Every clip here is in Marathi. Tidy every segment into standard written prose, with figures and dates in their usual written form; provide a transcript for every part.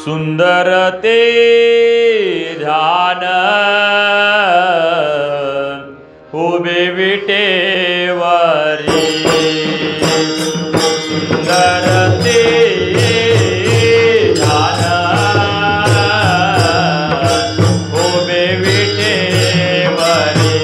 सुंदर ते ध्यान उभे विटेवरी सुंदर ते ध्यान उभे विटेवरी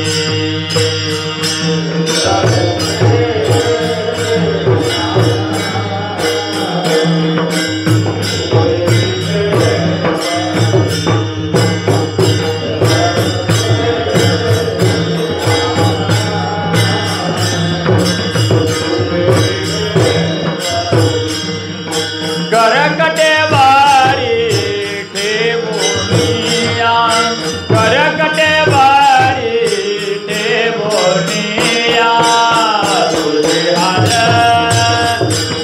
करकटे वारी ठेवोनिया करकटे वारी ठेवोनिया तुझे हात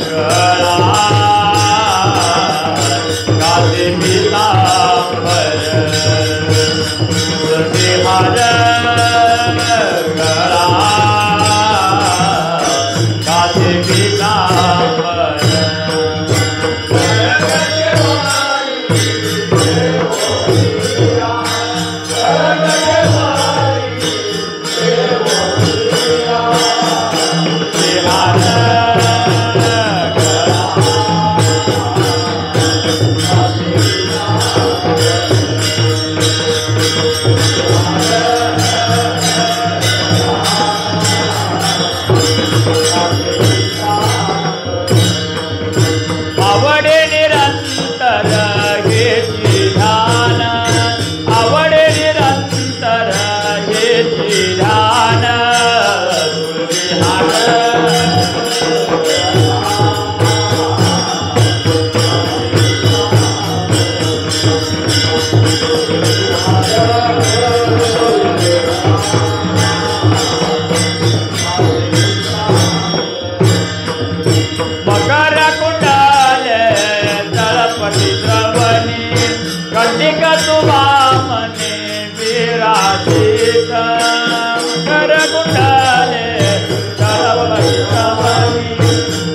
गळा कासे पितांबर तुझे हात गळा कासे पितांबर आवडे निरंतर हेची ध्यान आवडे निरंतर हेची ध्यान तुझे हात मकर कुंडले तळपटी श्रवणी कंटिक तुवा मने विराजित मकर कुंडले तळपटी श्रवणी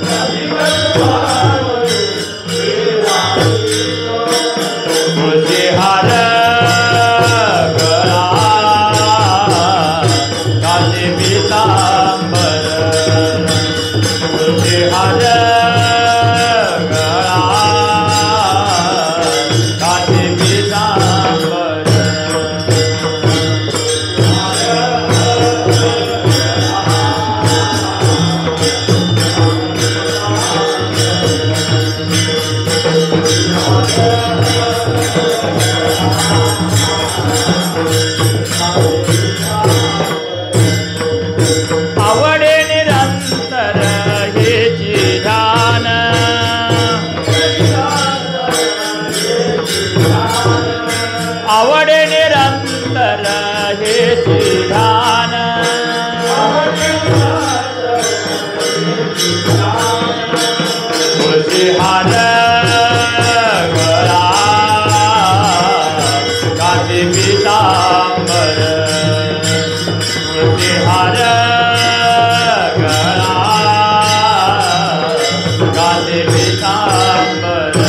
कंटिक तुवा मने विराजित तुझे हार गळा कासे पितांबर तुझे हात गळा कासे पितांबर आवडे निरंतर हेची ध्यान आवडे निरंतर हेची ध्यान तुझे हात गळा कासे पितांबर तुझे हात गळा कासे पितांबर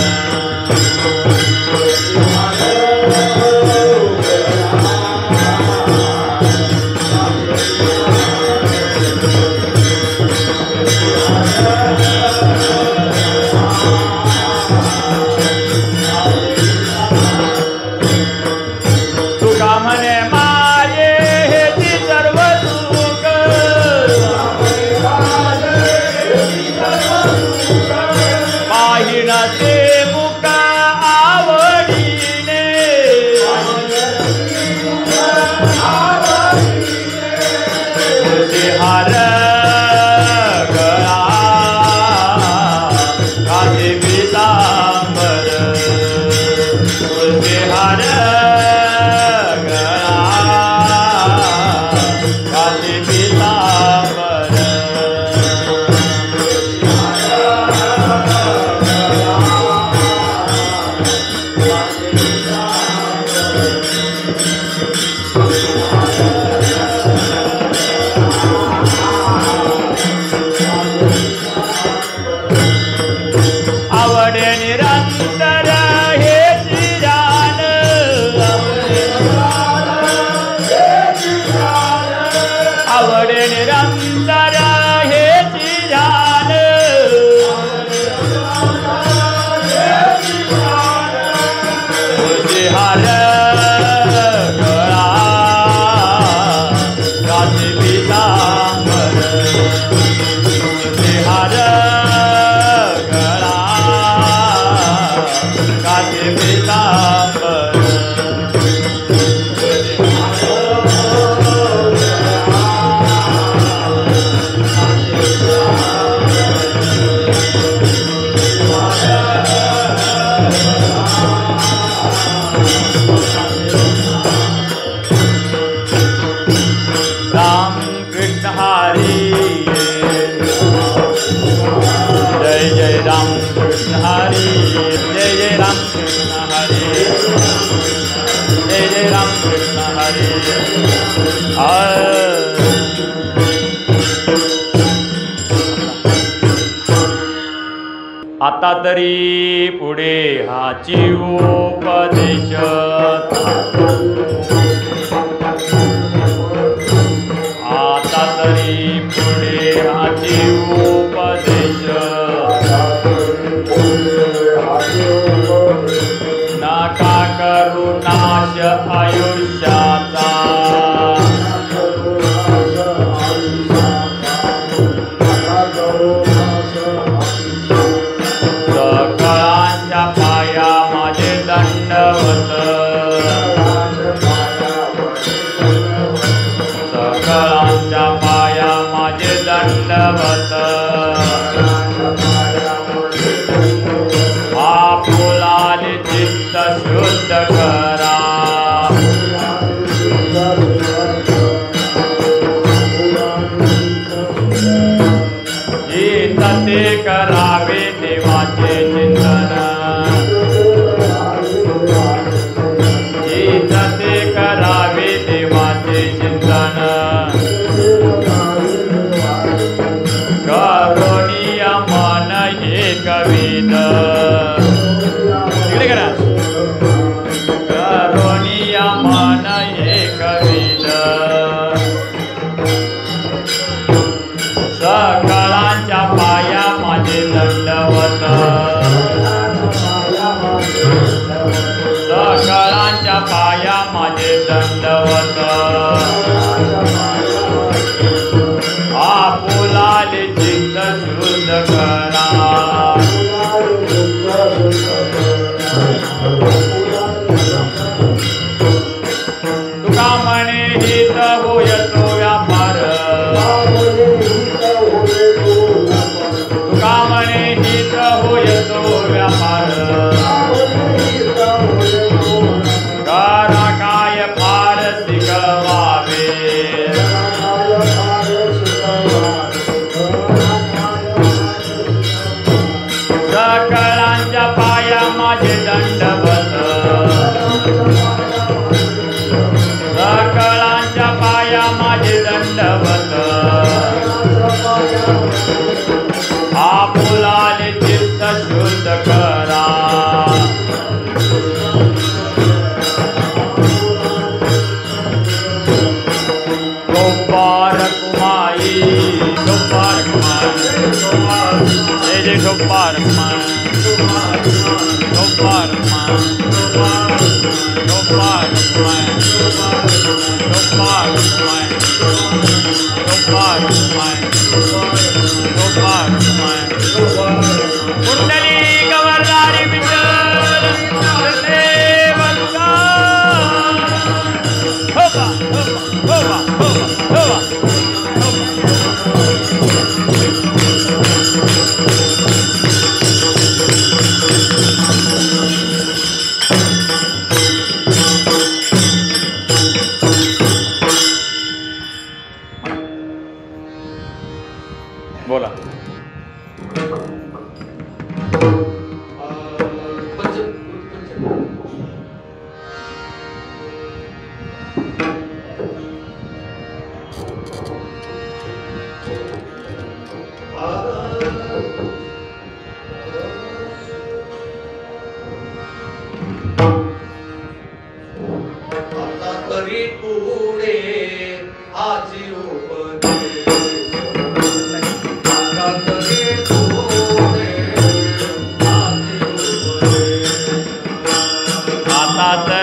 पीतांबर राम कृष्ण हरी जय जय राम कृष्ण हरी जय जय राम कृष्ण हरी जय जय राम कृष्ण हरी आता तरी पुढे हाची उपदेश आता तरी पुढे हाची उपदेश नका करू नाश आयुष्याचा सकळांच्या पाया माझे दंडवत सकळांच्या पाया माझे दंडवत आपुलाले चित्त शुद्ध करा जित ते करावे देवाचे चिंतन जित ते करावे देवाचे चिंतन करुणीय मन एकविध इकडे करा करुणीय मन एकविध सकळांच्या पाया माझे दंडवत सकळांच्या पाया माझे दंडवत आपुलाले चित्त शुद्ध करा तुका म्हणे हित होयतो व्यापार तुका म्हणे हित होयतो व्यापार करा काय फार शिकवावे सकळांच्या पाया माझे दंडवत सकळांच्या पाया माझे दंडवत आपुलाले चित्त शुद्ध करा गोपार कुमाई गोपार कुमार जय जय गोपार कुमार गोपार कुमार गोपार कुमार गोपार कुमार गोपार कुमार गोपार कुमार कुंडली गवरदारी विठ्ठल देव तुकाराम होबा होबा होबा होबा बोला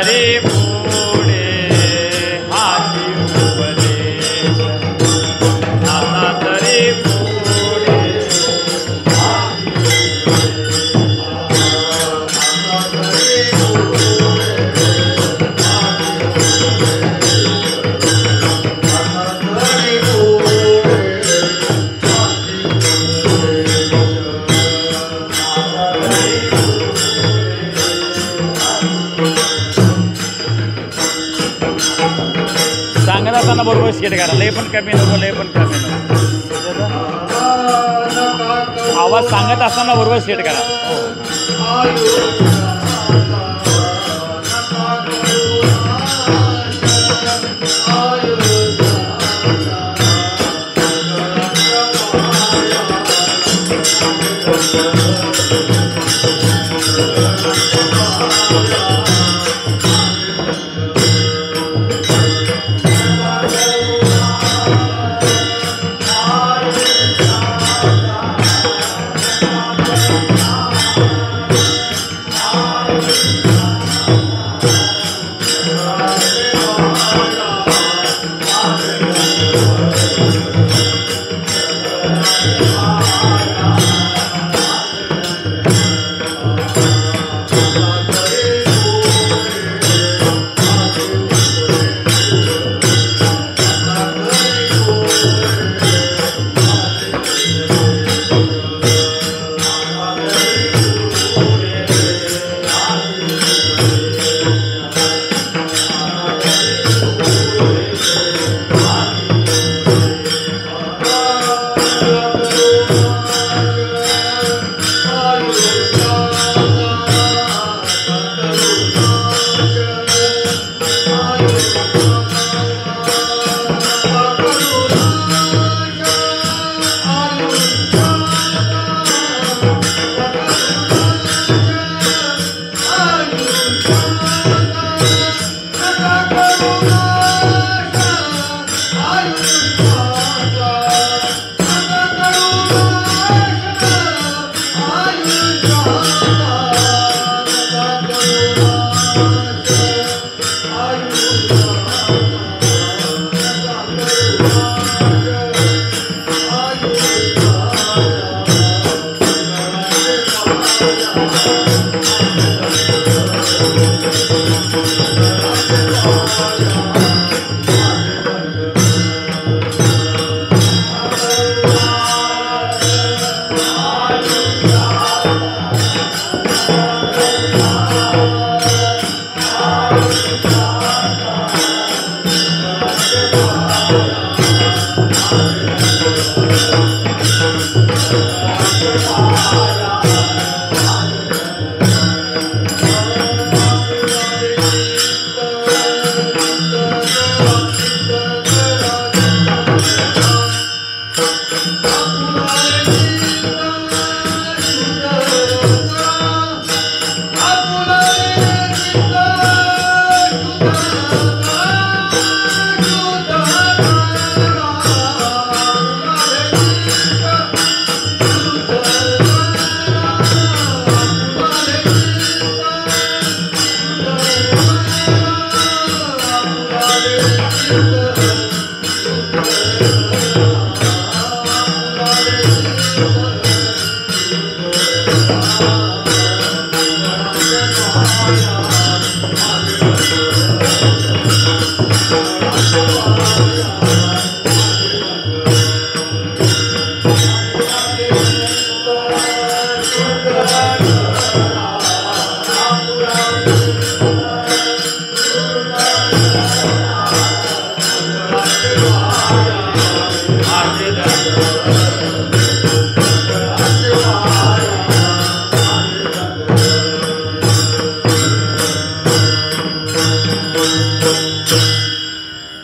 Hare असताना बरोबर सेट करा. लय पण कमी नको, लय पण कमी नको. आवाज सांगत असताना बरोबर सेट करा.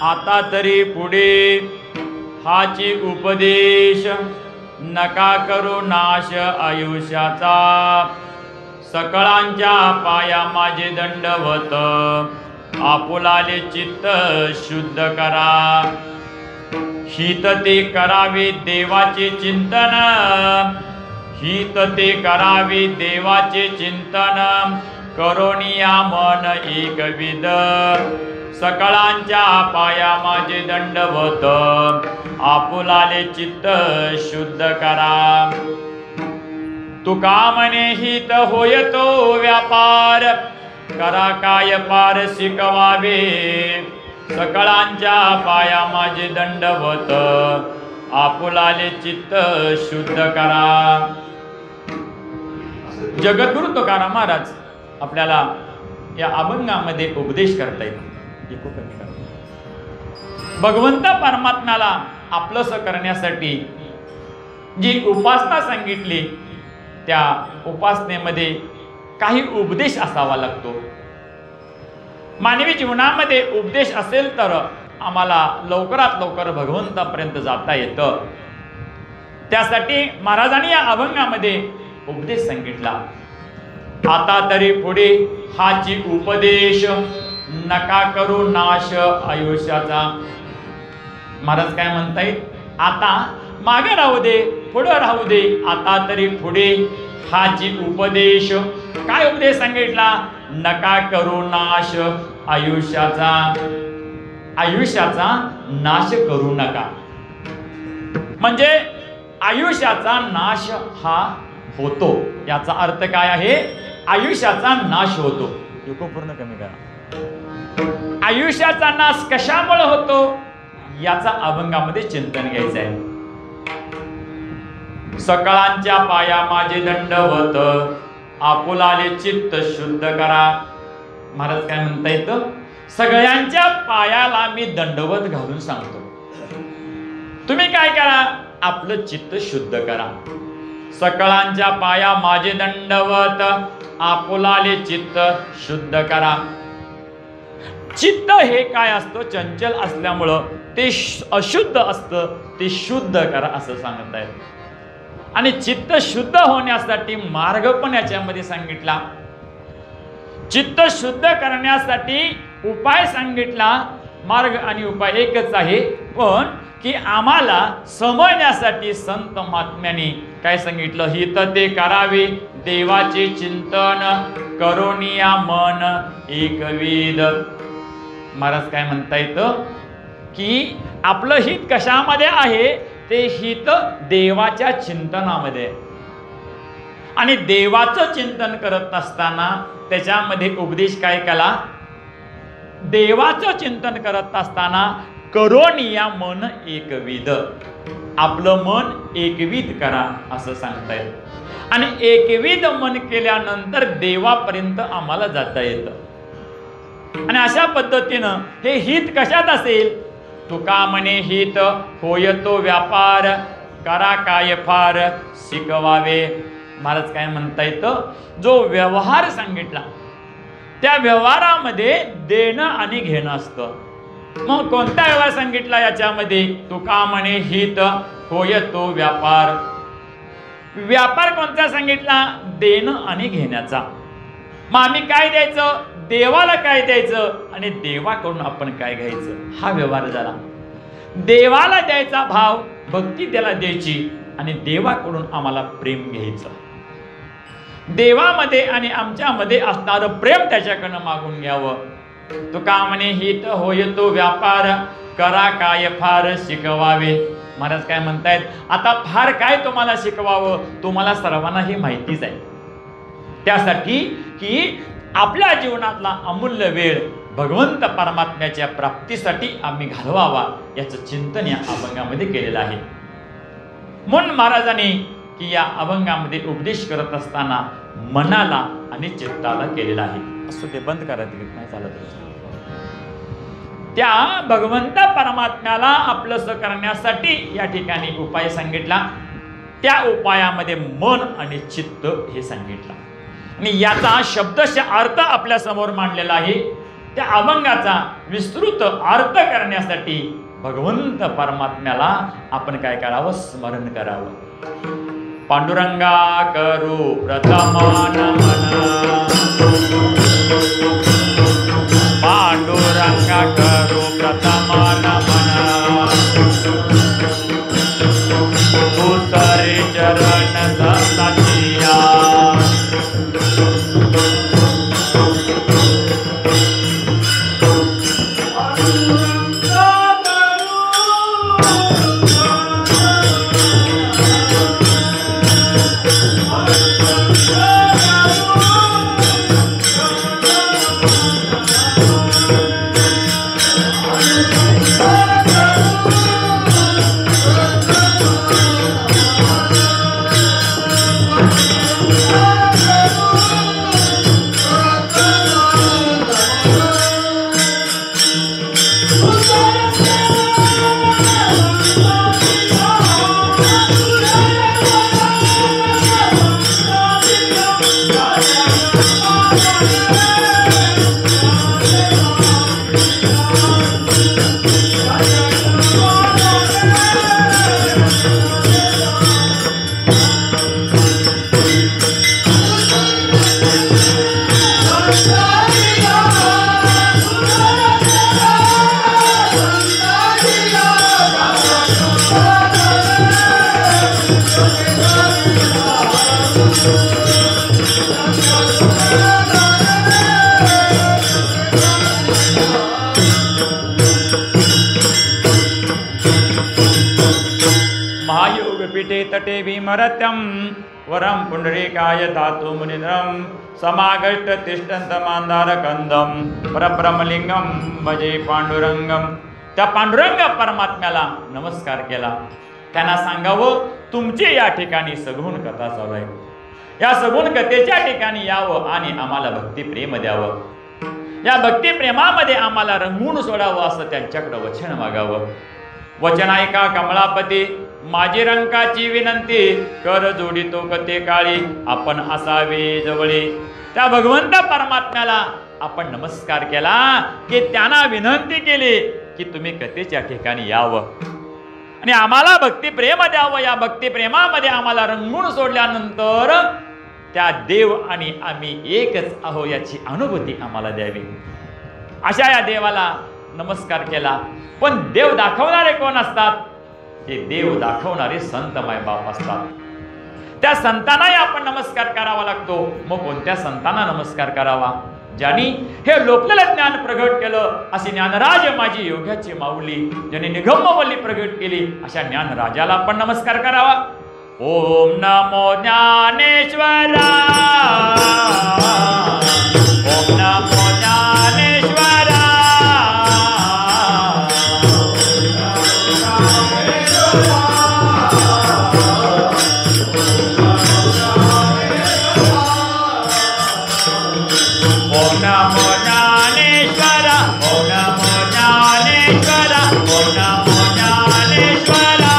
आता तरी पुढे हाची उपदेश, नका करू नाश आयुष्याचा. सकळांच्या पाया माझे दंडवत, आपुलाले चित्त शुद्ध करा. हित ते करावे देवाचे चिंतन, हित ते करावे देवाचे चिंतन. करोनिया मन एकविध, सकळांच्या पाया माझे दंडवत, आपुलाले चित्त शुद्ध करा. तुका म्हणे हित होय तो व्यापार, करा काय पार शिकवावे. सकळांच्या पाया माझे दंडवत, आपुलाले चित्त शुद्ध करा. जगद्गुरु तुकाराम महाराज आपल्याला या अभंगामध्ये उपदेश करतायत. भगवंत परमात्म्याला आपलंसं करण्यासाठी जी उपासना सांगितली त्या उपासनेमध्ये काही उपदेश असावा लागतो. मानवी जीवनामध्ये उपदेश असेल तर आम्हाला लवकरात लवकर भगवंतापर्यंत जाता येतं. त्यासाठी महाराजांनी या अभंगामध्ये उपदेश सांगितला. आता तरी पुढे हाची उपदेश नका करू नाश आयुष्याचा. महाराज काय म्हणतायत? आता मागे राहू दे, पुढे राहू दे, आता तरी पुढे हाची उपदेश. काय उपदेश सांगितला? नका करू नाश आयुष्याचा. आयुष्याचा नाश करू नका. म्हणजे आयुष्याचा नाश हा होतो. याचा अर्थ काय आहे? आयुष्याचा नाश होतो. युको पूर्ण कमी करा. आयुष्याचा नाश कशामुळे होतो याचा अभंगामध्ये चिंतन घ्यायचं आहे. सकाळांच्या पाया माझे दंडवत, आपुलाले चित्त शुद्ध करा. महाराज काय म्हणता येतं? सगळ्यांच्या पायाला मी दंडवत घालून सांगतो, तुम्ही काय करा? आपलं चित्त शुद्ध करा. सकाळांच्या पाया माझे दंडवत, आपुलाले चित्त शुद्ध करा. चित्त हे काय असतं? चंचल असल्यामुळं ते अशुद्ध असतं, ते शुद्ध करा असं सांगत आहेत. आणि चित्त शुद्ध होण्यासाठी मार्ग पण याच्यामध्ये सांगितला. चित्त शुद्ध करण्यासाठी उपाय सांगितला. मार्ग आणि उपाय एकच आहे, पण की आम्हाला समजण्यासाठी संत महात्म्यांनी काय सांगितलं? हित ते करावे देवाचे चिंतन, करोनिया मन एकविध. महाराज काय म्हणता येतं? की आपलं हित कशामध्ये आहे? ते हित देवाच्या चिंतनामध्ये. आणि देवाचं चिंतन करत असताना त्याच्यामध्ये उपदेश काय केला? देवाचं चिंतन करत असताना करोनिया मन एकविध. आपलं मन एकविध करा असं सांगतायत. आणि एकविध मन केल्यानंतर देवापर्यंत आम्हाला जाता येतं. आणि अशा पद्धतीनं हे हित कशात असेल? तुका म्हणे हित होय तो व्यापार, करा काय फार शिकवावे. महाराज काय म्हणता येतं? जो व्यवहार सांगितला त्या व्यवहारामध्ये देणं आणि घेणं असतं. मग कोणता व्यवहार सांगितला याच्यामध्ये? तुका म्हणे हित होय तो व्यापार. व्यापार कोणता सांगितला? देणं आणि घेण्याचा. मग आम्ही काय द्यायचं? देवाला काय द्यायचं आणि देवाकडून आपण काय घ्यायचं, हा व्यवहार झाला. देवाला द्यायचा भाव, भक्ती त्याला द्यायची आणि देवाकडून आम्हाला प्रेम घ्यायचं. देवामध्ये आणि आमच्यामध्ये असणारं प्रेम त्याच्याकडनं मागून घ्यावं. तुका म्हणे हित होय तो व्यापार, करा काय फार शिकवावे. महाराज काय म्हणतायत? आता फार काय तुम्हाला शिकवावं? तुम्हाला सर्वांना ही माहितीच आहे. त्यासाठी की आपल्या जीवनातला अमूल्य वेळ भगवंत परमात्म्याच्या प्राप्तीसाठी आम्ही घालवावा याचं चिंतन या अभंगामध्ये केलेलं आहे. म्हणून महाराजांनी की या अभंगामध्ये उपदेश करत असताना मनाला आणि चित्ताला केलेला आहे. असं ते बंद करायचं नाही झालं तर त्या भगवंत परमात्म्याला आपलंसं करण्यासाठी या ठिकाणी उपाय सांगितला. त्या उपायामध्ये मन आणि चित्त हे सांगितलं आणि याचा शब्दशः अर्थ आपल्या समोर मांडलेला आहे. त्या अभंगाचा विस्तृत अर्थ करण्यासाठी भगवंत परमात्म्याला आपण काय करावं? स्मरण करावं. पांडुरंगा करू प्रथम नमन, पांडुरंगा करू प्रथम नमन, दुसरे चरण संततिया, गुरुपीठे तटे भीमरत्यं वरं पुंडरीकाय धातु मुनिन्द्रं समागष्ट तिष्ठन्त मांदारकंदम परब्रह्मलिंगम भजे पांडुरंगम. त्या पांडुरंग परमात्म्याला नमस्कार केला. त्यांना सांगावं तुमची या ठिकाणी सगुण कथा चालू आहे, या सगुण कथेच्या ठिकाणी यावं आणि आम्हाला भक्ती प्रेम द्यावं, या भक्ती प्रेमामध्ये आम्हाला रंगवून सोडावं असं त्यांच्याकडे वचन मागावं. वचन ऐका कमळापती माझी रंकाची विनंती, कर जोडितो कथे काळी आपण असावे जवळी. त्या भगवंत परमात्म्याला आपण नमस्कार केला की त्यांना विनंती केली की तुम्ही कथेच्या ठिकाणी यावं आणि आम्हाला भक्ती प्रेम द्यावं. या भक्ती प्रेमामध्ये आम्हाला रंगून सोडल्यानंतर त्या देव आणि आम्ही एकच आहो याची अनुभूती आम्हाला द्यावी. अशा या देवाला नमस्कार केला. पण देव दाखवणारे कोण असतात? ते देव दाखवणारे संत मायबाप असतात. त्या संतांनाही आपण नमस्कार करावा लागतो. मग कोणत्या संतांना नमस्कार करावा? ज्यांनी हे लोकलेलं ज्ञान प्रगट केलं, अशी ज्ञानराज माझी योग्याची माऊली, ज्यांनी निगमवल्ली प्रगट केली, अशा ज्ञानराजाला आपण नमस्कार करावा. ओम नमो ज्ञानेश्वरा, ओम नमो ज्ञानेश्वरा, ओम नमो ज्ञानेश्वरा, ओम नमो ज्ञानेश्वरा, ओम नमो ज्ञानेश्वरा.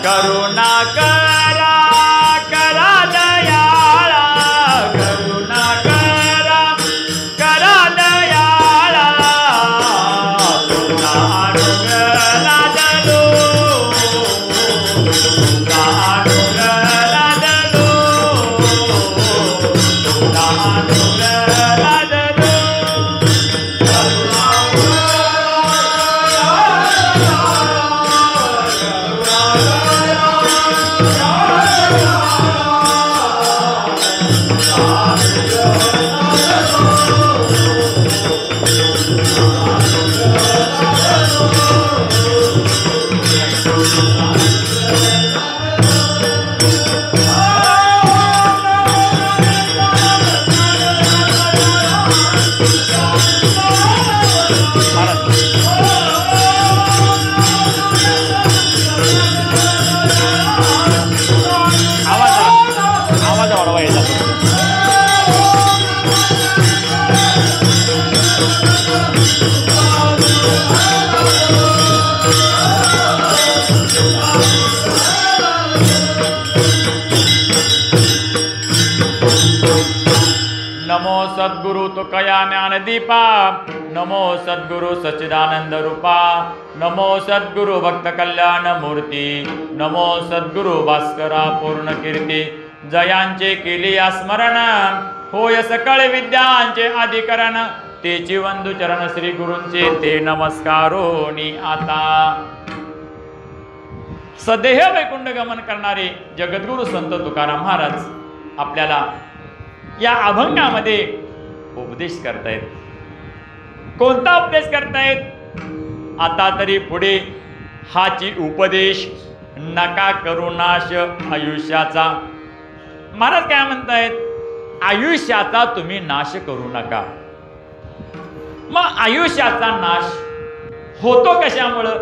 करुणा करा करा दयाळा, करुणा करा करा दयाळा, तुला अनुग्रह दलो, तुला अनुग्रह दलो, तुला अनुग्रह दलो. आवाज वाढवा येतात. नमो सद्गुरु तुकया ज्ञानदीपा, नमो सद्गुरु सच्चिदानंद रूपा, नमो सद्गुरु भक्त कल्याण मूर्ती, नमो सद्गुरु भास्करा पूर्ण कीर्ती. जयांचे केली स्मरण, होय सकळ विद्यांचे अधिकरण, तेची वंदू चरण श्री गुरूंचे ते नमस्कारोनी आता. सदेह वैकुंठ गमन करणारे जगद्गुरु संत तुकाराम महाराज आपल्याला या अभंगामध्ये उपदेश करतायत. कोणता उपदेश करतायत? आता तरी पुढे हाची उपदेश नका करू नाश आयुष्याचा. महाराज काय म्हणतायत? आयुष्याचा तुम्ही नाश करू नका. मग आयुष्याचा नाश होतो कशामुळं?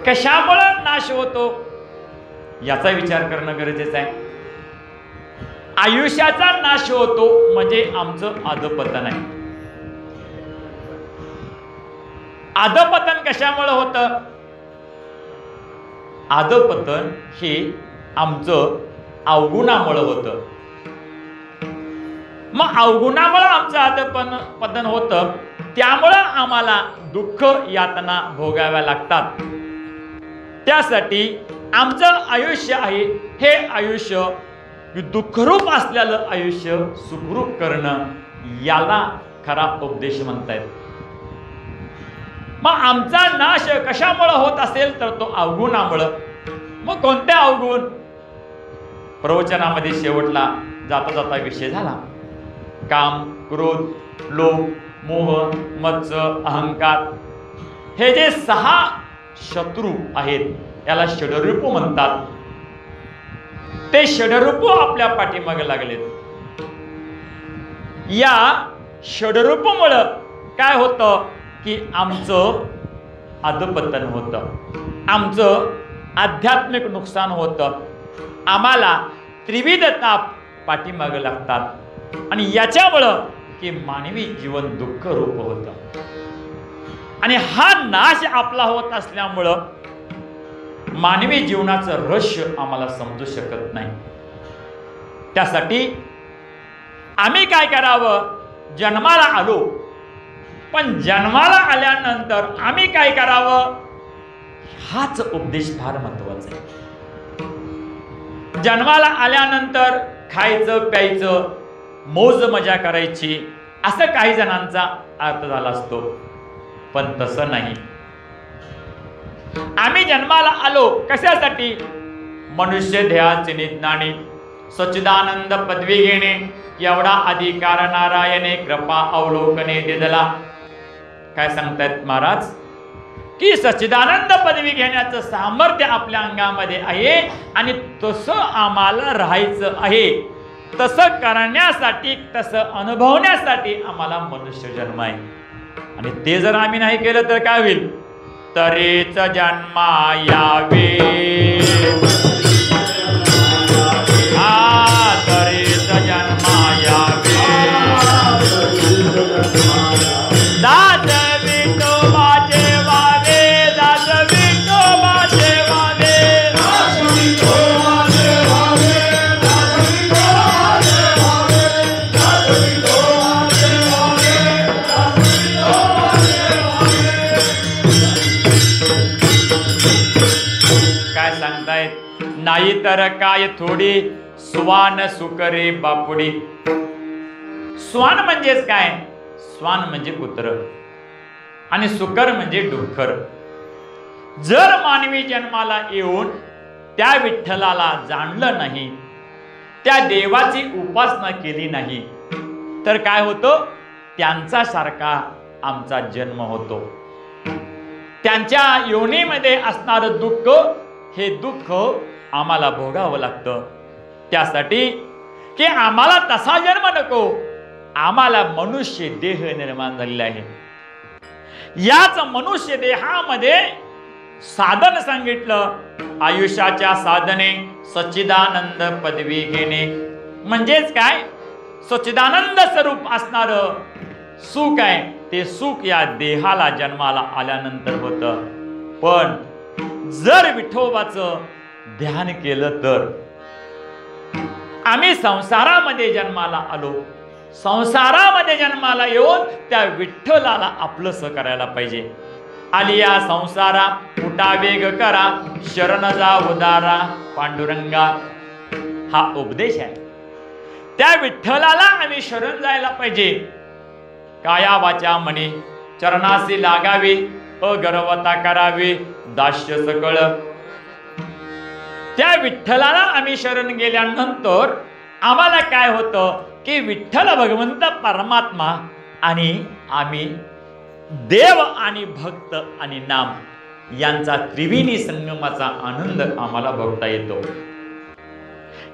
कशामुळं नाश होतो याचा विचार करणं गरजेचं आहे. आयुष्याचा नाश होतो म्हणजे आमचं अधपतन आहे. अधपतन कशामुळे होतं? अधपतन हे आमचं अवगुणामुळे होतं. मग अवगुणामुळे आमचं अधपतन होतं, त्यामुळं आम्हाला दुःख यातना भोगाव्या लागतात. त्यासाठी आमचं आयुष्य आहे, हे आयुष्य दुःखरूप असलेलं आयुष्य सुखरूप करणं, याला खरा उपदेश म्हणतायत. मग आमचा नाश कशामुळे होत असेल तर तो अवगुणामुळं. मग कोणत्या अवगुण? प्रवचनामध्ये शेवटला जाता जाता विषय झाला. काम, क्रोध, लोभ, मोह, मत्सर, अहंकार हे जे 6 शत्रू आहेत याला षडरूप म्हणतात. ते षडरूप आपल्या पाठीमागे लागलेत. या षडरूपामुळं काय होतं की आमचं अधपतन होतं, आमचं आध्यात्मिक नुकसान होतं, आम्हाला त्रिविध ताप पाठीमागे लागतात आणि याच्यामुळं की मानवी जीवन दुःख रूप होतं. आणि हा नाश आपला होत असल्यामुळं मानवी जीवनाचं रहस्य आम्हाला समजू शकत नाही. त्यासाठी आम्ही काय करावं, जन्माला आलो, पण जन्माला आल्यानंतर आम्ही काय करावं हाच उपदेश फार महत्वाचा आहे. जन्माला आल्यानंतर खायचं प्यायचं मौज मजा करायची असं काही जणांचा अर्थ झाला असतो, पण तसं नाही. आम्ही जन्माला आलो कशासाठी, मनुष्य ध्येयाचे निज्ञानी सच्चिदानंद पदवी घेणे एवढा अधिकार नारायणे कृपा अवलोकने दिला. काय सांगतायत महाराज की सच्चिदानंद पदवी घेण्याचं सामर्थ्य आपल्या अंगामध्ये आहे आणि तसं आम्हाला राहायचं आहे. तसं करण्यासाठी, तसं अनुभवण्यासाठी आम्हाला मनुष्य जन्म आहे. आणि ते जर आम्ही नाही केलं तर काय होईल, तरीच जन्मा यावे, तरीच जन्मा यावे, दास विठोबाचे वावे, दास विठोबाचे वावे, काय सांगतायत, नाही तर काय थोडी स्वान सुकरे बापुडी. स्वान म्हणजेच काय, स्वान म्हणजे कुत्र आणि सुकर म्हणजे डुक्कर. जर मानवी जन्माला येऊन त्या विठ्ठलाला जाणलं नाही, त्या देवाची उपासना केली नाही तर काय होतं, त्यांचा सारखा आमचा जन्म होतो. त्यांच्या योनीमध्ये असणारं दुःख, हे दुःख आम्हाला भोगावं लागतं. त्यासाठी की आम्हाला तसा जन्म नको, आम्हाला मनुष्य देह निर्माण झालेला आहे. याच मनुष्य देहामध्ये साधन सांगितलं, आयुष्याच्या साधने सच्चिदानंद पदवी घेणे. म्हणजेच काय, सच्चिदानंद स्वरूप असणारं सुख आहे, ते सुख या देहाला जन्माला आल्यानंतर होतं. पण जर विठोबाचं ध्यान केलं तर आम्ही संसारामध्ये जन्माला आलो, संसारामध्ये जन्माला येऊन त्या विठ्ठलाला आपलंसं करायला पाहिजे. आलिया संसारा उठा वेग करा, शरण जा उदारा पांडुरंगा, हा उपदेश आहे. त्या विठ्ठलाला आम्ही शरण जायला पाहिजे. काया वाचा मनी चरणासी लागावी, अगर्वता करावी दास्य सकळ. त्या विठ्ठलाला आम्ही शरण गेल्यानंतर आम्हाला काय होतं की विठ्ठल भगवंत परमात्मा आणि आम्ही देव आणि भक्त आणि नाम यांचा त्रिवेणी संगमाचा आनंद आम्हाला भोगता येतो.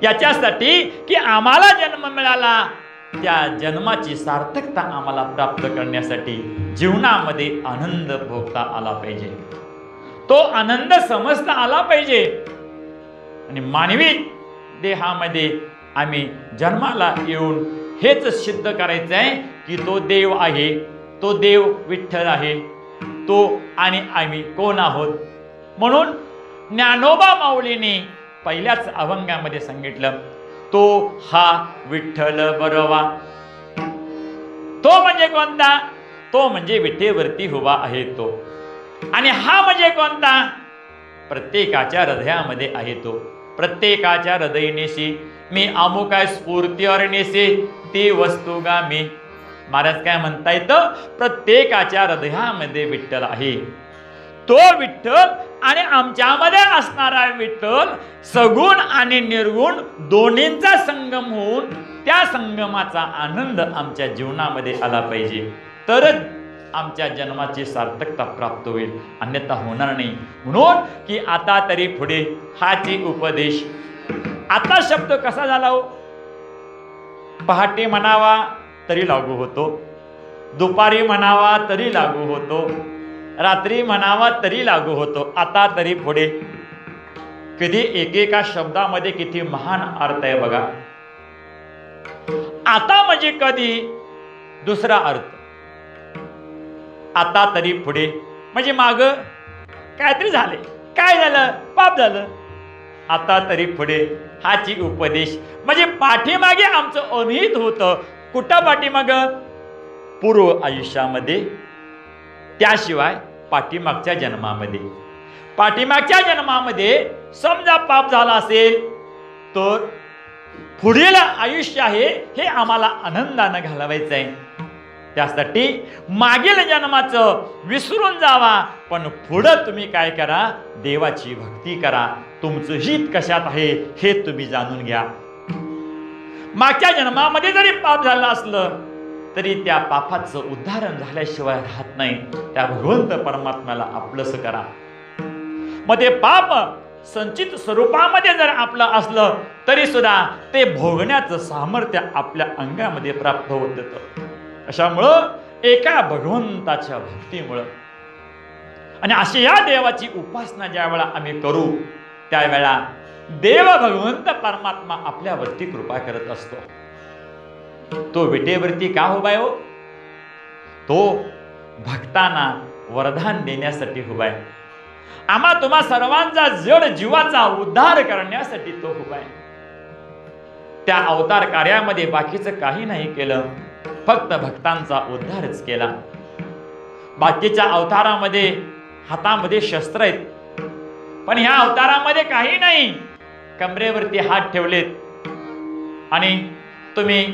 याच्यासाठी की आम्हाला जन्म मिळाला, त्या जन्माची सार्थकता आम्हाला प्राप्त करण्यासाठी जीवनामध्ये आनंद भोगता आला पाहिजे, तो आनंद समजता आला पाहिजे. आणि मानवी देहामध्ये आम्ही जन्माला येऊन हेच सिद्ध करायचं आहे की तो देव आहे, तो देव विठ्ठल आहे, तो आणि आम्ही कोण आहोत. म्हणून ज्ञानोबा माऊलीने पहिल्याच अभंगामध्ये सांगितलं, तो हा विठ्ठल बरोवा. तो म्हणजे कोणता, तो म्हणजे विठेवरती उभा आहे तो. आणि हा म्हणजे कोणता, प्रत्येकाच्या हृदयामध्ये आहे तो. प्रत्येकाच्या हृदयनेशी मी अमुकाय स्फूर्ती अरणेसे ती वस्तू गा मी. महाराज काय म्हणता येतं, प्रत्येकाच्या हृदयामध्ये विठ्ठल आहे. तो विठ्ठल आणि आमच्यामध्ये असणारा विठ्ठल सगुण आणि निर्गुण दोन्हींचा संगम होऊन त्या संगमाचा आनंद आमच्या जीवनामध्ये आला पाहिजे, तरच आमच्या जन्माची सार्थकता प्राप्त होईल, अन्यथा होणार नाही. म्हणून की आता तरी पुढे हाची उपदेश. आता शब्द कसा झाला हो? पहाटे म्हणावा तरी लागू होतो, दुपारी म्हणावा तरी लागू होतो, रात्री म्हणावा तरी लागू होतो. आता तरी पुढे. कधी एकेका शब्दामध्ये किती महान अर्थ आहे बघा. आता म्हणजे कधी दुसरा अर्थ, आता तरी पुढे म्हणजे माग काहीतरी झाले, काय झालं? पाप झालं. आता तरी पुढे हाची उपदेश म्हणजे पाठीमागे आमचं अनिहित होतं. कुठं पाठीमाग? पूर्व आयुष्यामध्ये, त्याशिवाय पाठीमागच्या जन्मामध्ये. पाठीमागच्या जन्मामध्ये समजा पाप झाला असेल तर पुढील आयुष्य आहे हे आम्हाला आनंदानं घालवायचं आहे. त्यासाठी मागील जन्माचं विसरून जावा, पण पुढं तुम्ही काय करा? देवाची भक्ती करा. तुमचं हित कशात आहे हे तुम्ही जाणून घ्या. मागच्या जन्मामध्ये जरी पाप झालं असलं तरी त्या पापाचं उद्धारण झाल्याशिवाय राहत नाही. त्या भगवंत परमात्म्याला आपलंसं करा. मग ते पाप संचित स्वरूपामध्ये जर आपलं असलं तरी सुद्धा ते भोगण्याचं सामर्थ्य आपल्या अंगामध्ये प्राप्त होत येतं. अशामुळं एका भगवंताच्या भक्तीमुळं आणि अशी या देवाची उपासना ज्या वेळा आम्ही करू त्यावेळा देव भगवंत परमात्मा आपल्यावरती कृपा करत असतो. तो विटेवरती का उभा आहे हो? तो भक्तांना वरदान देण्यासाठी उभा आहे. आम्हा तुम्हा सर्वांचा जड जीवाचा उद्धार करण्यासाठी तो उभा आहे. त्या अवतार कार्यामध्ये बाकीचं काही नाही केलं, फक्त भक्तांचा उद्धारच केला. बाकीच्या अवतारामध्ये हातामध्ये शस्त्र आहेत, पण ह्या अवतारामध्ये काही नाही. कमरेवरती हात ठेवलेत आणि तुम्ही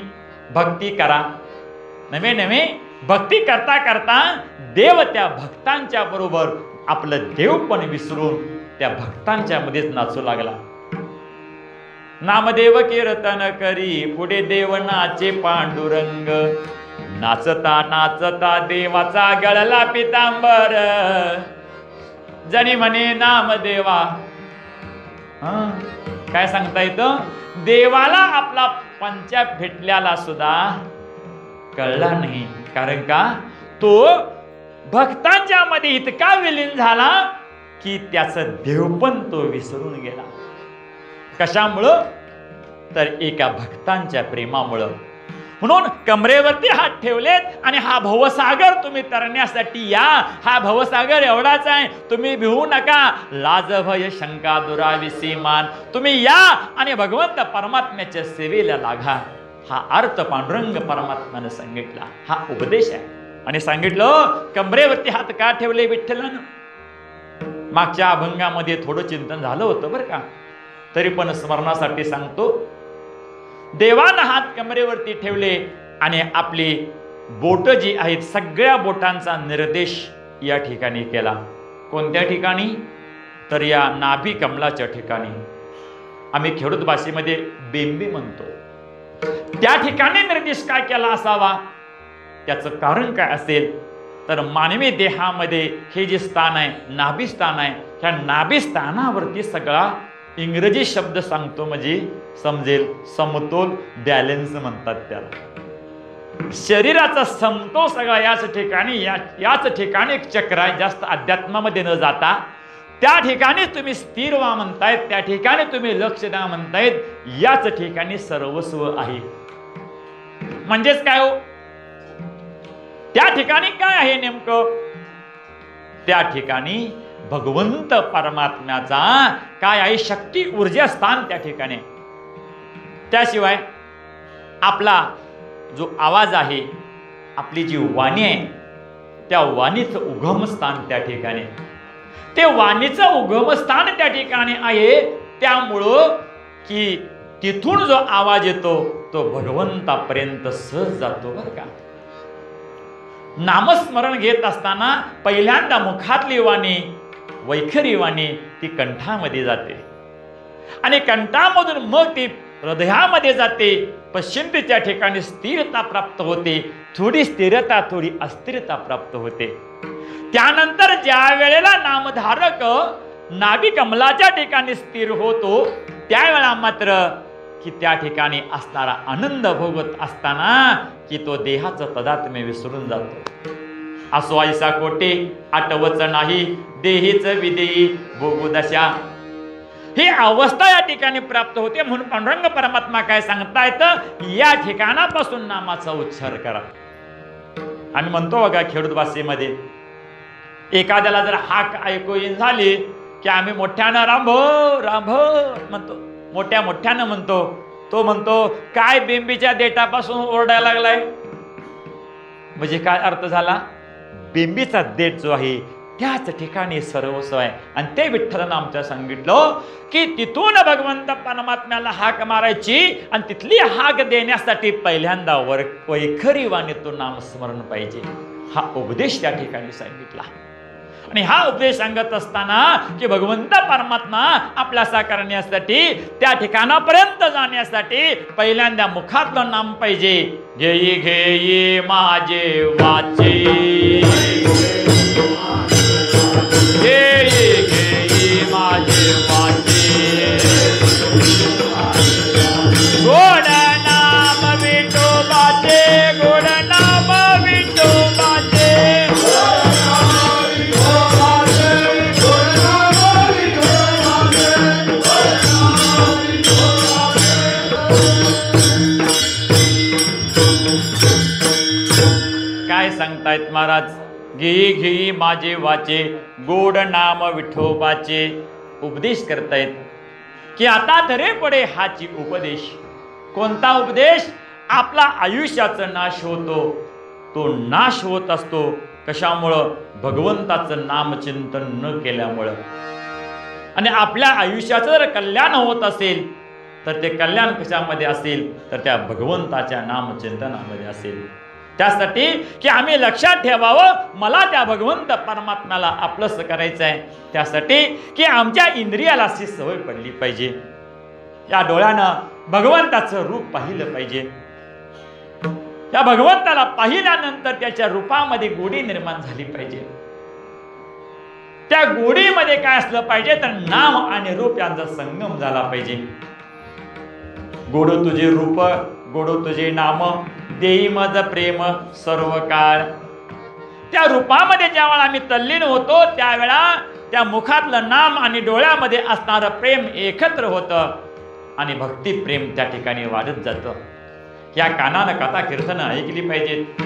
भक्ती करा. नवे नवे भक्ती करता करता देव त्या भक्तांच्या बरोबर आपलं देव पण विसरून त्या भक्तांच्या मध्येच नाचू लागला. नामदेव कीर्तन करी पुढे देव नाचे पांडुरंग, नाचता नाचता देवाचा गळला पितांबर, जणी म्हणे नामदेवा. काय सांगता येतं? देवाला आपला पंचा भेटल्याला सुद्धा कळला नाही. कारण का? तो भक्तांच्या मध्ये इतका विलीन झाला की त्याचं देवपण तो विसरून गेला. कशामुळं? तर एका भक्तांच्या प्रेमामुळं. म्हणून कमरेवरती हात ठेवलेत आणि हा भवसागर तुम्ही तरण्यासाठी या. हा भवसागर एवढाच आहे, तुम्ही भिवू नका. लाज भय शंका दुराविसी मान, तुम्ही या आणि भगवंत परमात्म्याच्या सेवेला लागा. हा अर्थ पांडुरंग परमात्म्याने सांगितला, हा उपदेश आहे. आणि सांगितलं कमरेवरती हात का ठेवले विठ्ठलानं. मागच्या अभंगामध्ये थोडं चिंतन झालं होतं बरं का, तरी पण स्मरणासाठी सांगतो. देवानं हात कमरेवरती ठेवले आणि आपली बोट जी आहेत सगळ्या बोटांचा निर्देश या ठिकाणी केला. कोणत्या ठिकाणी? तर या नाभी कमलाच्या ठिकाणी. आम्ही खेडूत भाषेमध्ये बेंबी म्हणतो. त्या ठिकाणी निर्देश काय केला असावा? त्याचं कारण काय असेल? तर मानवी देहामध्ये हे जे स्थान आहे नाभी स्थान आहे, ह्या नाभी स्थानावरती सगळा इंग्रजी शब्द सांगतो म्हणजे समजेल, समतोल, बॅलन्स म्हणतात त्याला. शरीराचा समतोल सगळा याच ठिकाणी, याच ठिकाणी एक चक्र आहे. जास्त अध्यात्मामध्ये न जाता त्या ठिकाणी तुम्ही स्थिर व्हा म्हणतायत, त्या ठिकाणी तुम्ही लक्ष द्या म्हणतायत. याच ठिकाणी सर्वस्व आहे. म्हणजेच काय हो? त्या ठिकाणी काय आहे नेमकं? त्या ठिकाणी भगवंत परमात्म्याचा काय आहे? शक्ती ऊर्जा स्थान त्या ठिकाणी. त्याशिवाय आपला जो आवाज आहे, आपली जी वाणी आहे, त्या वाणीचं उगमस्थान त्या ठिकाणी. ते वाणीचं उगमस्थान त्या ठिकाणी आहे. त्यामुळं की तिथून जो आवाज येतो तो भगवंतापर्यंत सहज जातो बरं का. नामस्मरण घेत असताना पहिल्यांदा मुखातली वाणी वैखरीवाणी ती कंठामध्ये जाते आणि कंठामधून मग ती हृदयामध्ये जाते. पश्चिंतीच्या ठिकाणी स्थिरता प्राप्त होते. थोडी स्थिरता थोडी अस्थिरता प्राप्त होते. त्यानंतर ज्या वेळेला नामधारक नाभी कमलाच्या ठिकाणी स्थिर होतो त्यावेळेला मात्र की त्या ठिकाणी असणारा आनंद भोगत असताना की तो देहाचं तदात्म्य विसरून जातो. असो ऐसा कोटे आठवच नाही देहीच विदेही भोगू दशा. ही अवस्था या ठिकाणी प्राप्त होते. म्हणून पांडुरंग परमात्मा काय सांगता येतं, या ठिकाणापासून नामाचा उच्चार करा. आम्ही म्हणतो बघा खेडूत भाषेमध्ये एखाद्याला जर हाक ऐकू येईन झाली की आम्ही मोठ्यानं रांभो रांभो म्हणतो, मोठ्या मोठ्यानं म्हणतो. तो म्हणतो काय बिंबीच्या देठापासून ओरडायला लागलाय. म्हणजे काय अर्थ झाला, बिंबीचा देठ जो आहे त्याच ठिकाणी सर्वस्व आहे. आणि ते विठ्ठलानं आमच्या सांगितलं की तिथून भगवंत परमात्म्याला हाक मारायची आणि तिथली हाक देण्यासाठी पहिल्यांदा वैखरीवाणी तो नामस्मरण पाहिजे. हा उपदेश त्या ठिकाणी सांगितला. आणि हा उपदेश सांगत असताना की भगवंत परमात्मा आपल्यासा करण्यासाठी त्या ठिकाणापर्यंत जाण्यासाठी पहिल्यांदा मुखातलं नाम पाहिजे. घेई घेई माझे वाचे, घेई घेई माझे वाचे, गोड नाम विठोबाचे, गोड नाम विठोबाचे. काय सांगतायत महाराज, घेई घेई माझे वाचे, गोड नाम विठोबाचे. उपदेश करतायत की आता धरे पडे हाची उपदेश. कोणता उपदेश? आपला आयुष्याचा नाश होतो. तो नाश होत असतो कशामुळं? भगवंताचं नामचिंतन न केल्यामुळं. आणि आपल्या आयुष्याचं जर कल्याण होत असेल तर ते कल्याण कशामध्ये असेल तर त्या भगवंताच्या नामचिंतनामध्ये असेल. त्यासाठी की आम्ही लक्षात ठेवावं, मला त्या भगवंत परमात्म्याला आपलंस करायचं आहे. त्यासाठी की आमच्या इंद्रियाला अशी सवय पडली पाहिजे. या डोळ्यानं भगवंताचं रूप पाहिलं पाहिजे. त्या भगवंताला पाहिल्यानंतर त्याच्या रूपामध्ये गोडी निर्माण झाली पाहिजे. त्या गोडीमध्ये काय असलं पाहिजे तर नाम आणि रूप यांचा संगम झाला पाहिजे. गोड तुझे रूप, गोड तुझे नाम, देई मज प्रेम सर्व काळ. त्या रूपामध्ये ज्यावेळा आम्ही तल्लीन होतो त्यावेळा त्या मुखातलं नाम आणि डोळ्यामध्ये असणारं प्रेम एकत्र होतं आणि भक्ती प्रेम त्या ठिकाणी वाढत जातं. या कानानं कथा कीर्तनं ऐकली पाहिजेत,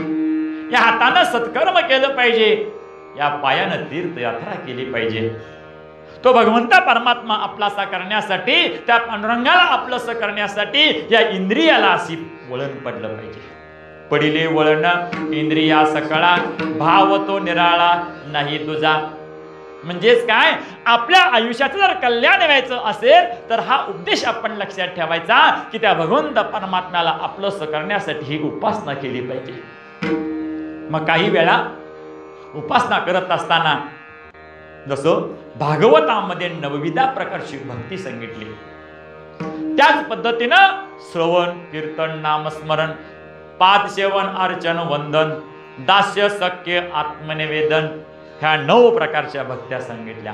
या हातानं सत्कर्म केलं पाहिजे, या पायानं तीर्थयात्रा केली पाहिजे. तो भगवंत परमात्मा आपलासा करण्यासाठी, त्या पांडुरंगाला आपलंसं करण्यासाठी या इंद्रियाला अशी वळण पडलं पाहिजे. पडिले वळण इंद्रिया सकळा, भाव तो निराळा नाही तुझा. म्हणजेच काय, आपल्या आयुष्याचं जर कल्याण व्हायचं असेल तर हा उपदेश आपण लक्षात ठेवायचा की त्या भगवंत परमात्म्याला आपलंसं करण्यासाठी ही उपासना केली पाहिजे. मग काही वेळा उपासना करत असताना जसं भागवतामध्ये नवविधा प्रकारची भक्ती सांगितली, त्याच पद्धतीनं श्रवण कीर्तन नामस्मरण पादसेवन अर्चन वंदन दास्य सख्य आत्मनिवेदन ह्या 9 प्रकारच्या भक्त्या सांगितल्या.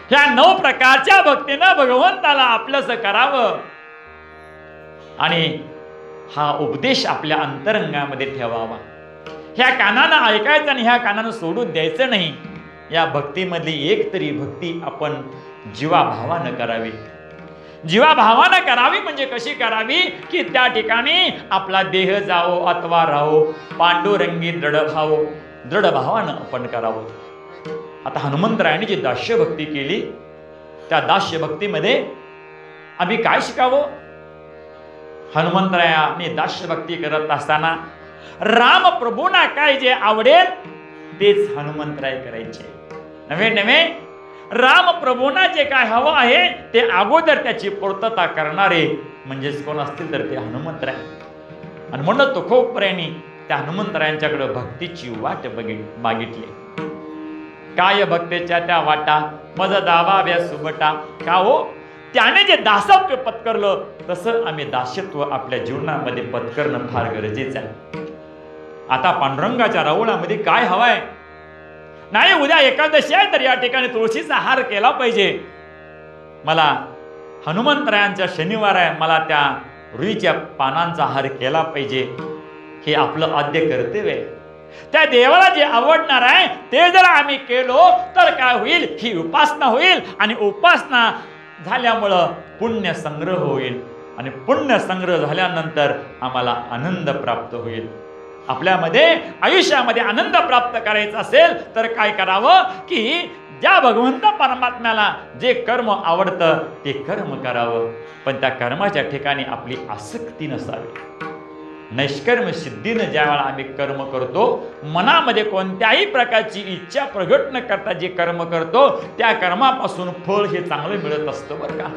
ह्या 9 प्रकारच्या भक्तीनं भगवंताला आपलंसं करावं आणि हा उपदेश आपल्या अंतरंगामध्ये ठेवावा. ह्या कानानं ऐकायचं आणि ह्या कानानं सोडून द्यायचं नाही. या भक्तीमधली एक तरी भक्ती आपण जीवाभावानं करावी. जीवाभावानं करावी म्हणजे कशी करावी की त्या ठिकाणी आपला देह जावो अथवा राहो, पांडुरंगी दृढ भावानं आपण करावं. आता हनुमंतरायाने जी दास्य भक्ती केली त्या दास्य भक्तीमध्ये आम्ही काय शिकावं? हनुमंतरायाने दास्य भक्ती करत असताना राम प्रभूंना काय जे आवडेल तेच हनुमंतराय करायचे. नवे राम प्रभूंना जे काय हवं आहे ते अगोदर त्याची पूर्तता करणारे म्हणजेच कोण असतील तर ते हनुमंतराय. आणि म्हणून तुकोबरायांनी त्या हनुमंतरायांच्याकडे भक्तीची वाट मागितली. काय भक्तेच्या त्या वाटा मज दाबाव्या सुबटा. का हो, त्याने जे दासत्व पत्करलं तसं आम्ही दासत्व आपल्या जीवनामध्ये पत्करणं फार गरजेचं आहे. आता पांडुरंगाच्या राऊळामध्ये काय हवाय? नाही, उद्या एकादशी आहे तर या ठिकाणी तुळशीचा हार केला पाहिजे. मला हनुमंतरायांचा शनिवार आहे, मला त्या रुईच्या पानांचा हार केला पाहिजे. हे आपलं आद्य कर्तव्य आहे. त्या देवाला जे आवडणार आहे ते जर आम्ही केलो तर काय होईल? ही उपासना होईल आणि उपासना झाल्यामुळं पुण्य संग्रह होईल आणि पुण्य संग्रह झाल्यानंतर आम्हाला आनंद प्राप्त होईल. आपल्यामध्ये आयुष्यामध्ये आनंद प्राप्त करायचा असेल तर काय करावं की ज्या भगवंत परमात्म्याला जे कर्म आवडतं ते कर्म करावं, पण त्या कर्माच्या ठिकाणी आपली आसक्ती नसावी. नैष्कर्म सिद्धीनं ज्यावेळेला आम्ही कर्म करतो, मनामध्ये कोणत्याही प्रकारची इच्छा प्रगट न करता जे कर्म करतो त्या कर्मापासून फळ हे चांगलं मिळत असतं बरं का.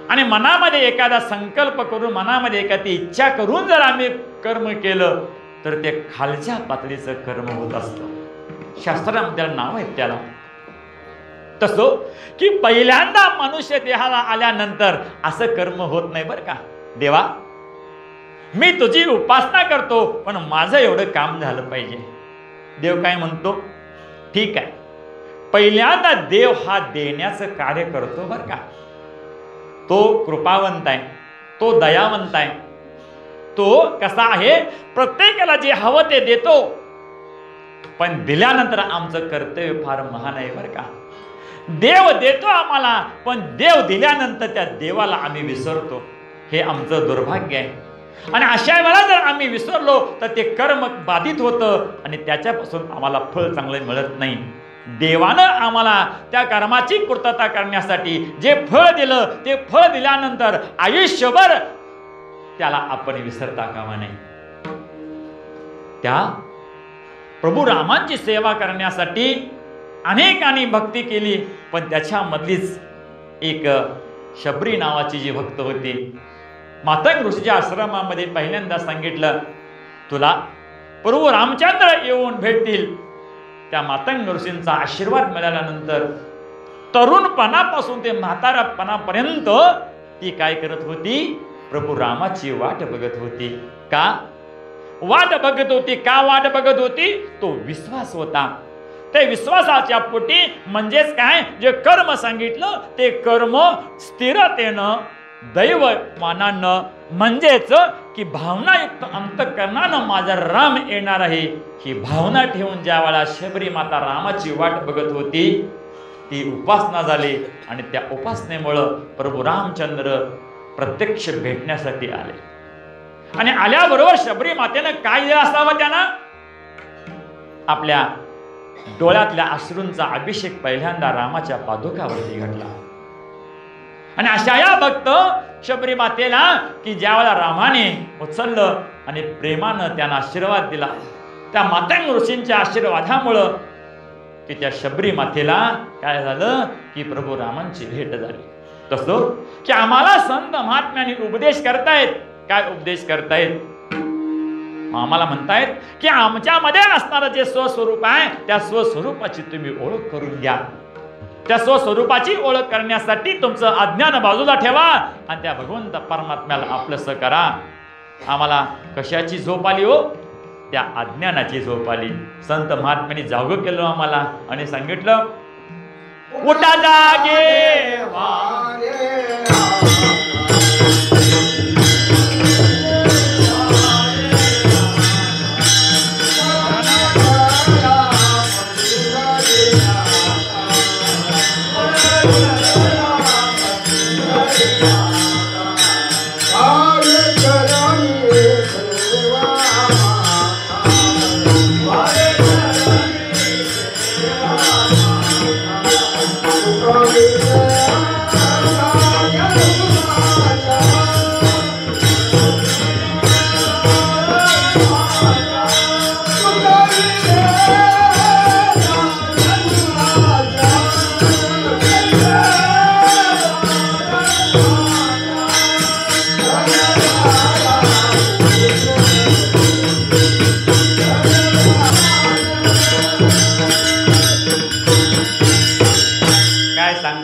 आणि मनामध्ये एखादा संकल्प करून, मनामध्ये एखादी इच्छा करून जर आम्ही कर्म केलं तर ते खालच्या पातळीचं कर्म होत असतं. शास्त्रामध्ये नाव आहे त्याला. तसं की पहिल्यांदा मनुष्य देहाला आल्यानंतर असं कर्म होत नाही बरं का. देवा, मी तुझी उपासना करतो पण माझं एवढं काम झालं पाहिजे. देव काय म्हणतो? ठीक आहे, पहिल्यांदा देव हा देण्याचं कार्य करतो बरं का. तो कृपावंत आहे, तो दयावंत आहे. तो कसा आहे? प्रत्येकाला जे हवं ते देतो, पण दिल्यानंतर आमचं कर्तव्य फार महान आहे बरं का. देव देतो आम्हाला, पण देव दिल्यानंतर त्या देवाला आम्ही विसरतो. हे आमचं दुर्भाग्य आहे. आणि अशा वेळेला जर आम्ही विसरलो तर ते कर्म बाधित होतं आणि त्याच्यापासून आम्हाला फळ चांगलं मिळत नाही. देवानं आम्हाला त्या कर्माची पूर्तता करण्यासाठी जे फळ दिलं ते फळ दिल्यानंतर आयुष्यभर त्याला आपण विसरता कामा नये. त्या प्रभू रामांची सेवा करण्यासाठी अनेकांनी भक्ती केली, पण त्याच्यामधलीच एक शबरी नावाची जी भक्त होती, मातंग ऋषीच्या आश्रमामध्ये पहिल्यांदा सांगितलं, तुला प्रभू रामचंद्र येऊन भेटतील. त्या मातंग ऋषींचा आशीर्वाद मिळाल्यानंतर तरुणपणापासून ते म्हातारपणापर्यंत ती काय करत होती? प्रभू रामाची वाट बघत होती. का वाट बघत होती? का वाट बघत होती? तो विश्वास होता. ते विश्वासाच्या पोटी म्हणजेच काय, जे कर्म सांगितलं ते कर्म स्थिरतेनं, दैवमानानं, म्हणजेच की भावनायुक्त अंतःकरणानं माझा राम येणार आहे ही भावना ठेवून ज्या वेळा शबरी माता रामाची वाट बघत होती ती उपासना झाली आणि त्या उपासनेमुळं प्रभू रामचंद्र प्रत्यक्ष भेटण्यासाठी आले. आणि आल्याबरोबर शबरी मातेनं काय दिलं असावं? त्यांना आपल्या डोळ्यातल्या अश्रूंचा अभिषेक पहिल्यांदा रामाच्या पादुकावरती घडला. आणि अशा या भक्त शबरी मातेला की ज्यावेळेला रामाने उचललं आणि प्रेमानं त्यांना आशीर्वाद दिला, त्या मातंग ऋषींच्या आशीर्वादामुळं की त्या शबरी मातेला काय झालं की प्रभू रामांची भेट झाली. तसं की आम्हाला संत महात्म्यांनी उपदेश करतायत. काय उपदेश करतायत? आम्हाला म्हणतायत की आमच्यामध्ये असणारं जे स्वस्वरूप आहे त्या स्वस्वरूपाची तुम्ही ओळख करून घ्या. त्या स्वस्वरूपाची ओळख करण्यासाठी तुमचं अज्ञान बाजूला ठेवा आणि त्या भगवंत परमात्म्याला आपलंसं करा. आम्हाला कशाची झोप आली हो? त्या अज्ञानाची झोप आली. संत महात्म्यांनी जागं केलं आम्हाला आणि सांगितलं, उठा जागे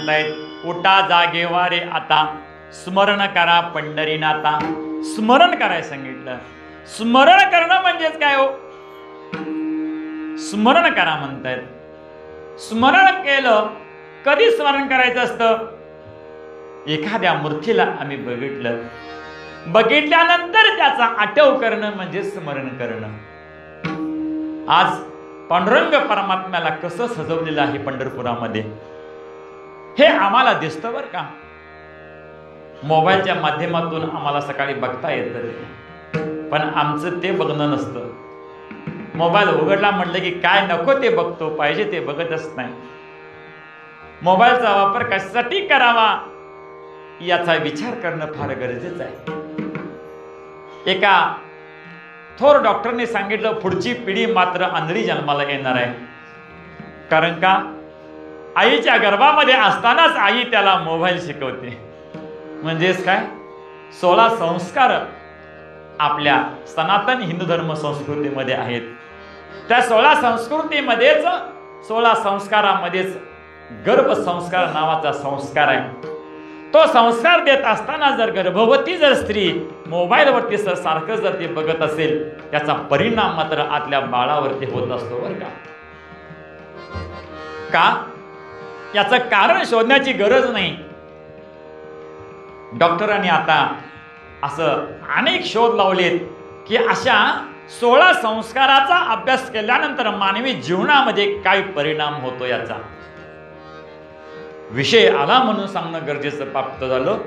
म्हणतायत उठा जागे वारे आता, स्मरण करा पंढरीनाथा. स्मरण करायला सांगितलं. स्मरण करणं म्हणजेच काय हो? स्मरण करा म्हणतायत. स्मरण केलं, कधी स्मरण करायचं असतं? एखाद्या मूर्तीला आम्ही बघितल्यानंतर त्याचा आठव करणं म्हणजे स्मरण करणं. आज पांडुरंग परमात्म्याला कसं सजवलेलं आहे पंढरपुरामध्ये हे आम्हाला दिसतं बरं का. मोबाईलच्या माध्यमातून आम्हाला सकाळी बघता येतं, पण आमचं ते बघणं नसतं. मोबाईल उघडला म्हटलं की काय नको ते बघतो, पाहिजे ते बघतच नाही. मोबाईलचा वापर कशासाठी करावा याचा विचार करणं फार गरजेचं आहे. एका थोर डॉक्टरने सांगितलं पुढची पिढी मात्र आंधळी जन्माला येणार आहे. कारण का? आईच्या गर्भामध्ये असतानाच आई त्याला मोबाईल शिकवते. म्हणजेच काय? 16 संस्कार आपल्या सनातन हिंदू धर्म संस्कृतीमध्ये आहेत. त्या 16 संस्कृतीमध्येच 16 संस्कारामध्येच गर्भसंस्कार नावाचा संस्कार आहे. तो संस्कार देत असताना जर गर्भवती जर स्त्री मोबाईलवरती सारखं जर ते बघत असेल, त्याचा परिणाम मात्र आतल्या बाळावरती होत असतो बरं का? याचं कारण शोधण्याची गरज नाही. डॉक्टरांनी आता असं अनेक शोध लावलेत की अशा 16 संस्काराचा अभ्यास केल्यानंतर मानवी जीवनामध्ये काय परिणाम होतो याचा विषय आला म्हणून सांगणं गरजेचं प्राप्त झालं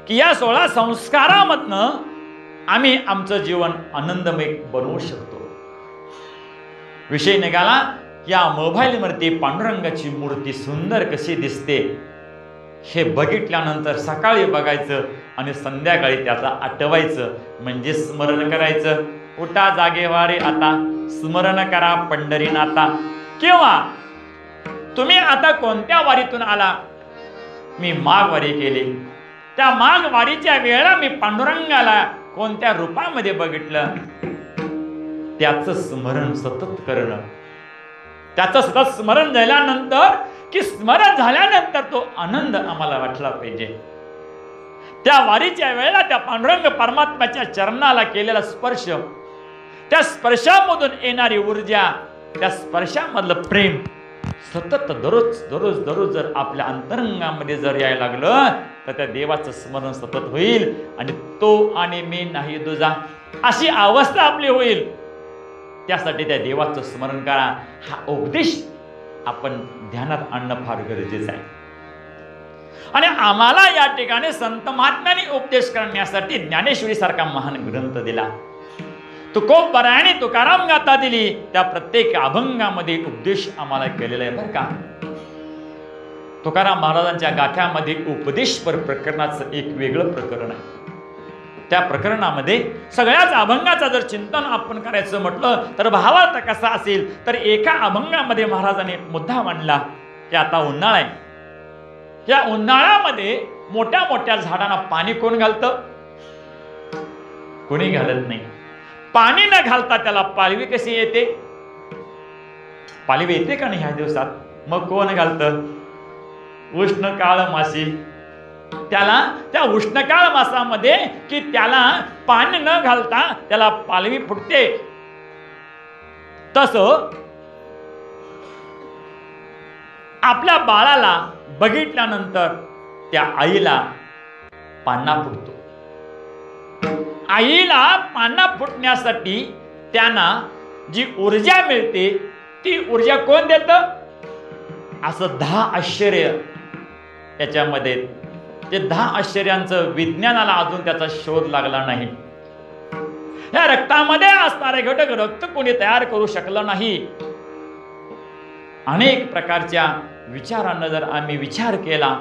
की या 16 संस्कारामधनं आम्ही आमचं जीवन आनंदमय बनवू शकतो. विषय निघाला या मोबाईलवरती पांडुरंगाची मूर्ती सुंदर कशी दिसते हे बघितल्यानंतर सकाळी बघायचं आणि संध्याकाळी त्याचा आठवायचं म्हणजे स्मरण करायचं. उठा जागे वारे आता, स्मरण करा पंढरीनाथा. किंवा तुम्ही आता कोणत्या वारीतून आला? मी माघ वारी केली. त्या माघ वारीच्या वेळेला मी पांडुरंगाला कोणत्या रूपामध्ये बघितलं त्याचं स्मरण सतत करणं. त्याचं सतत स्मरण झाल्यानंतर की स्मरण झाल्यानंतर तो आनंद आम्हाला वाटला पाहिजे. त्या वारीच्या वेळेला त्या पांडुरंग परमात्म्याच्या चरणाला केलेला स्पर्श, त्या स्पर्शामधून येणारी ऊर्जा, त्या स्पर्शामधलं प्रेम सतत दररोज जर आपल्या अंतरंगामध्ये जर यायला लागलं तर त्या देवाचं स्मरण सतत होईल आणि तो आणि मी नाही दुजा अशी अवस्था आपली होईल. त्यासाठी त्या देवाचं स्मरण करा हा उपदेश आपण ध्यानात आणणं फार गरजेचं आहे. आणि आम्हाला या ठिकाणी संत महात्म्याने उपदेश करण्यासाठी ज्ञानेश्वरी सारखा महान ग्रंथ दिला. तुकोबरायाने तुकाराम गाथा दिली. त्या प्रत्येक अभंगामध्ये उपदेश आम्हाला केलेला आहे बरं का. तुकाराम महाराजांच्या गाथ्यामध्ये उपदेशपर प्रकरणाचं एक वेगळं प्रकरण आहे. त्या प्रकरणामध्ये सगळ्याच अभंगाचं जर चिंतन आपण करायचं म्हटलं तर भावार्थ कसा असेल तर एका अभंगामध्ये महाराजांनी मुद्दा मांडला की आता उन्हाळा आहे. या उन्हाळ्यामध्ये मोठ्या मोठ्या झाडांना पाणी कोण घालतं? कोणी घालत नाही. पाणी न घालता त्याला पालवी कशी येते? पालवी येते का नाही ह्या दिवसात? मग कोण घालतं? उष्ण काळ मासी. त्याला त्या उष्णकाळ मासामध्ये की त्याला पाणी न घालता त्याला पालवी फुटते. तसं आपल्या बाळाला बघितल्यानंतर त्या आईला पान्हा फुटतो. आईला पान्हा फुटण्यासाठी त्यांना जी ऊर्जा मिळते ती ऊर्जा कोण देतं? असं 10 आश्चर्य याच्यामध्ये. ते 10 आश्चर्यांचं विज्ञानाला अजून त्याचा शोध लागला नाही. या रक्तामध्ये असणारे घटक रक्त कोणी तयार करू शकलं नाही. अनेक प्रकारच्या विचारांना जर आम्ही विचार केला,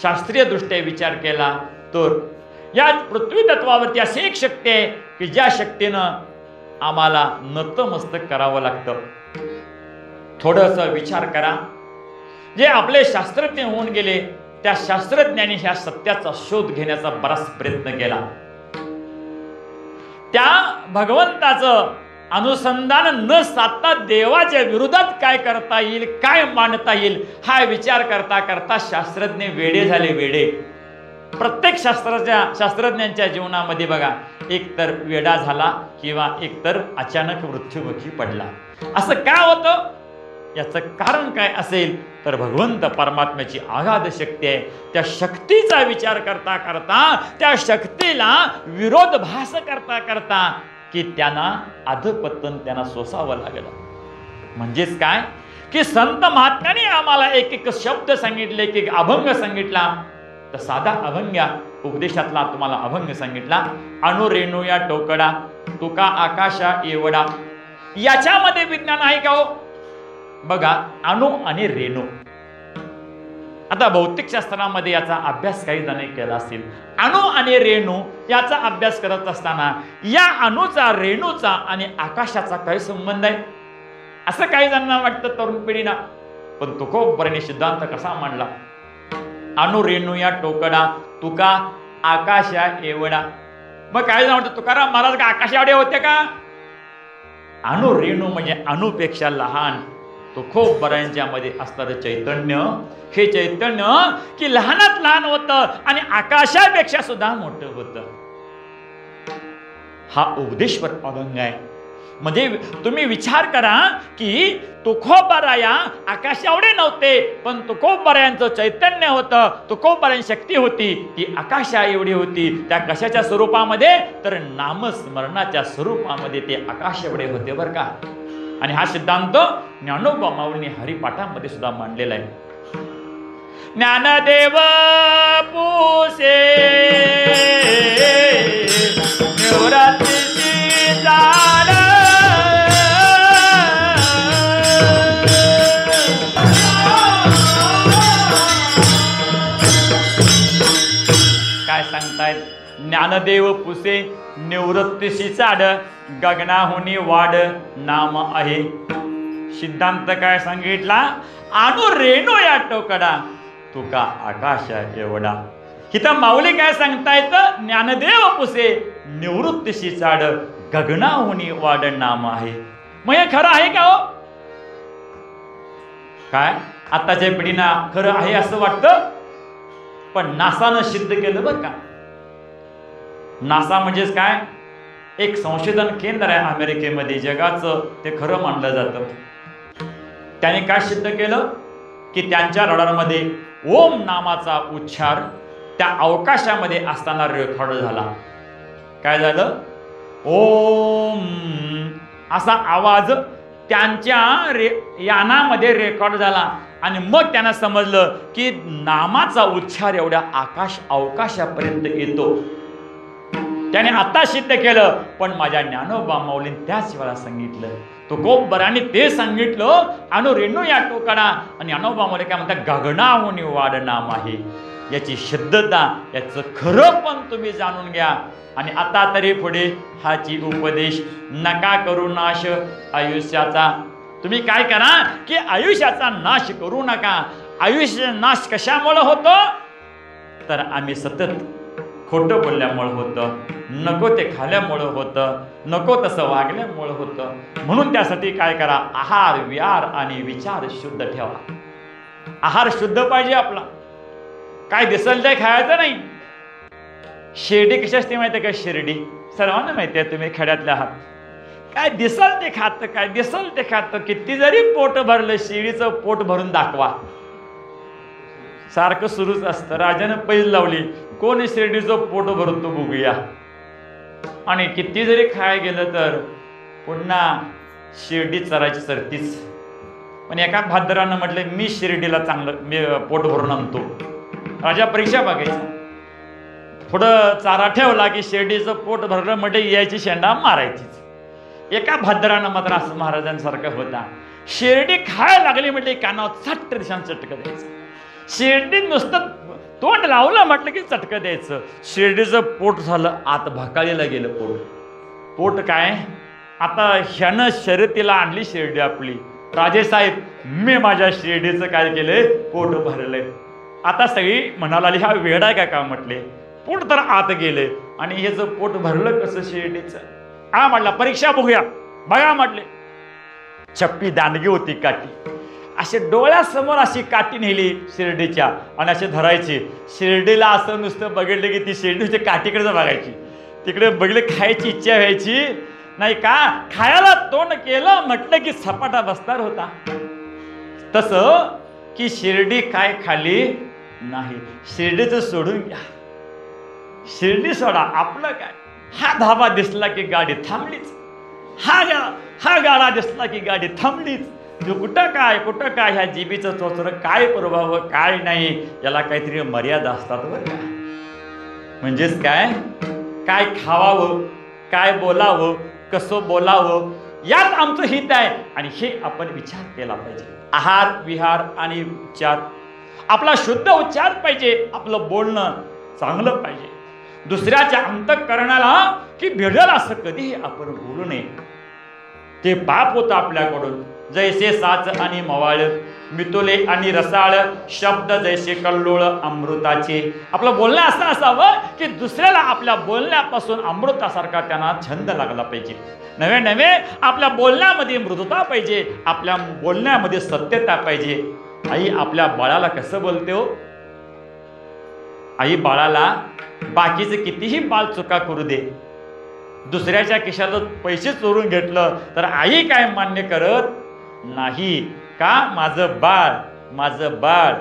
शास्त्रीय दृष्ट्या विचार केला तर या पृथ्वी तत्वावरती अशी एक शक्ती आहे की ज्या शक्तीनं आम्हाला नतमस्तक करावं लागतं. थोडंसं विचार करा. जे आपले शास्त्रज्ञ होऊन गेले त्या शास्त्रज्ञांनी ह्या सत्याचा शोध घेण्याचा बराच प्रयत्न केला. त्या भगवंताचं अनुसंधान न साधता देवाच्या विरोधात काय करता येईल, काय मांडता येईल, हा विचार करता करता शास्त्रज्ञ वेडे झाले, वेडे. प्रत्येक शास्त्रज्ञांच्या जीवनामध्ये बघा, एक तर वेडा झाला किंवा एकतर अचानक मृत्युमुखी पडला. असं का होतं? याचं कारण काय असेल तर भगवंत परमात्म्याची अगाध शक्ती आहे. त्या शक्तीचा विचार करता करता, त्या शक्तीला विरोधभास करता करता की त्यांना अधपतन त्यांना सोसावं लागलं. म्हणजेच काय की संत महात्म्याने आम्हाला एक एक शब्द सांगितले, एक एक अभंग सांगितला. तर साधा अभंग उपदेशातला तुम्हाला अभंग सांगितला, अणुरेणू या टोकडा तुका आकाशा एवढा. याच्यामध्ये विज्ञान आहे का हो? बघा, अणु आणि रेणू. आता भौतिक शास्त्रामध्ये याचा अभ्यास काही जणांनी केला असेल. अणु आणि रेणू याचा अभ्यास करत असताना या अणुचा, रेणूचा आणि आकाशाचा काही संबंध आहे असं काही जणांना वाटतं तरुण पिढीना. पण तुकोबराने सिद्धांत कसा मांडला? अणु रेणू या टोकडा तुका आकाशा एवढा. मग काय जण वाटतं तुकाराम महाराज का आकाशा एवढे होते का? अणु रेणू म्हणजे अणुपेक्षा लहान. तुकोबरांच्या मध्ये असणारं चैतन्य, हे चैतन्य की लहानात लहान होतं आणि आकाशापेक्षा सुद्धा मोठं होतं. हा उपदेशवर अभंग आहे. म्हणजे तुम्ही विचार करा की तुकोबराया आकाश एवढे नव्हते, पण तुकोबरायांचं चैतन्य होतं, तुकोबरायांची शक्ती होती ती आकाशा एवढी होती. त्या कशाच्या स्वरूपामध्ये? तर नामस्मरणाच्या स्वरूपामध्ये ते आकाश एवढे होते बरं का. आणि हा सिद्धांत ज्ञानोबा माऊलींनी हरिपाठामध्ये सुद्धा मांडलेला आहे. ज्ञानदेव पुसे निवृत्तीची जाण, काय सांगतायत? ज्ञानदेव पुसे निवृत्तीशी चाड, गगनाहुनी वाढ नाम आहे. सिद्धांत काय सांगितला? अणु रेणू या टोकडा तुका आकाशा एवढा. इथं माऊली काय सांगतायत? ज्ञानदेव पुसे निवृत्तीशी चाड, गगनाहुनी वाढ नाम आहे. मग हे खरं आहे का हो? काय आताच्या पिढीना खरं आहे असं वाटतं? पण नासानं सिद्ध केलं बरं का. नासा म्हणजेच काय? एक संशोधन केंद्र आहे अमेरिकेमध्ये, जगाचं ते खरं मानलं जातं. त्याने काय सिद्ध केलं की त्यांच्या रडारमध्ये ओम नामाचा उच्चार त्या अवकाशामध्ये असताना रेकॉर्ड झाला. काय झालं? ओम असा आवाज त्यांच्या यानामध्ये रेकॉर्ड झाला. आणि मग त्यांना समजलं की नामाचा उच्चार एवढ्या अवकाशापर्यंत येतो. त्याने आता सिद्ध केलं, पण माझ्या ज्ञानोबा माऊलींनी त्याच वेळा सांगितलं. तुकोबरांनी ते सांगितलं अणु रेणू या टोकडा. आणि ज्ञानोबा माऊली काय म्हणतात? गगनाहुनी वाढ नाम आहे. याची शुद्धता, याचं खरं पण तुम्ही जाणून घ्या. आणि आता तरी पुढे हाची उपदेश, नका करू नाश आयुष्याचा. तुम्ही काय करा की आयुष्याचा नाश करू नका. आयुष्य नाश कशामुळे होतो? तर आम्ही सतत खोटं बोलल्यामुळं होतं, नको ते खाल्ल्यामुळं होतं, नको तसं वागल्यामुळं होतं. म्हणून त्यासाठी काय करा? आहार, विहार आणि विचार शुद्ध ठेवा. आहार शुद्ध पाहिजे आपला. काय दिसल ते खायचं नाही. शिर्डी कशी असते माहिती आहे का? शिर्डी सर्वांना माहिती आहे, तुम्ही खेड्यातले आहात. काय दिसल ते खातं, काय दिसल ते खातं. किती जरी पोट भरलं, शिर्डीचं पोट भरून दाखवा, सारखं सुरूच असतं. राजानं पैज लावली, कोण शिर्डीचं पोट भरतो बघूया. आणि किती जरी खाय गेलं तर पुन्हा शिर्डी चरायची सरतीच. पण एका भाद्रानं म्हटलं, मी शिर्डीला चांगलं पोट भरून आणतो. राजा परीक्षा बघायचा. पुढं चारा ठेवला की शिर्डीचं पोट भरलं म्हणजे यायची शेंडा मारायचीच. एका भाद्रानं मात्र असं महाराजांसारखं होता. शिर्डी खायला लागली म्हणजे कानावर चट्ट दिशान चटकं द्यायचं. शिर्डी नुसतं तोंड लावलं म्हटलं की चटकं द्यायचं. शिर्डीचं पोट झालं आत भाकाळीला गेलं पोट. पोट काय? आता ह्यानं शर्यतीला आणली शिर्डी आपली. राजेसाहेब, मी माझ्या शिर्डीचं काय केलंय? पोट भरलंय. आता सगळी म्हणाला, हा वेडा आहे का म्हटले. पोट तर आत गेले आणि हे जर पोट भरलं कसं शिर्डीचं? म्हटला परीक्षा बघूया. बघा म्हटले, छप्पी दांडगी होती काठी, असे डोळ्यासमोर अशी काठी नेली शिर्डीच्या आणि असे धरायची. शिर्डीला असं नुसतं बघितलं की ती शिर्डीच्या काठीकडे बघायची, तिकडे बघितलं खायची इच्छा व्हायची नाही का. खायला तोंड केलं म्हटलं की सपाटा बसणार होता. तसं की शिर्डी काय खाली नाही, शिर्डीचं सोडून घ्या, शिर्डी सोडा, आपलं काय. हा धाबा दिसला की गाडी थांबलीच, हा गाडा दिसला की गाडी थांबलीच. कुठं काय ह्या जिबीचं चोचरं काय पुरवावं काय नाही, याला काहीतरी मर्यादा असतात बरं का. म्हणजेच काय खावावं, काय बोलावं, कसं बोलावं, यात आमचं हित आहे. आणि हे आपण विचार केला पाहिजे. आहार विहार आणि उच्चार, आपला शुद्ध उच्चार पाहिजे, आपलं बोलणं चांगलं पाहिजे. दुसऱ्याच्या अंतःकरणाला की भिडेल असं कधीही आपण बोलू नये. ते पाप होतं आपल्याकडून. जैसे साच आणि मवाळ, मितोले आणि रसाळ, शब्द जैसे कल्लोळ अमृताचे. आपलं बोलणं असं असावं की दुसऱ्याला आपल्या बोलण्यापासून अमृतासारखा त्यांना छंद लागला पाहिजे. नवे आपल्या बोलण्यामध्ये मृदुता पाहिजे, आपल्या बोलण्यामध्ये सत्यता पाहिजे. आई आपल्या बाळाला कसं बोलते हो, आई बाळाला बाकीचे कितीही बाळ चुका करू दे, दुसऱ्याच्या खिशातून पैसे चोरून घेतलं तर आई काय मान्य करत नाही का. माझं बाळ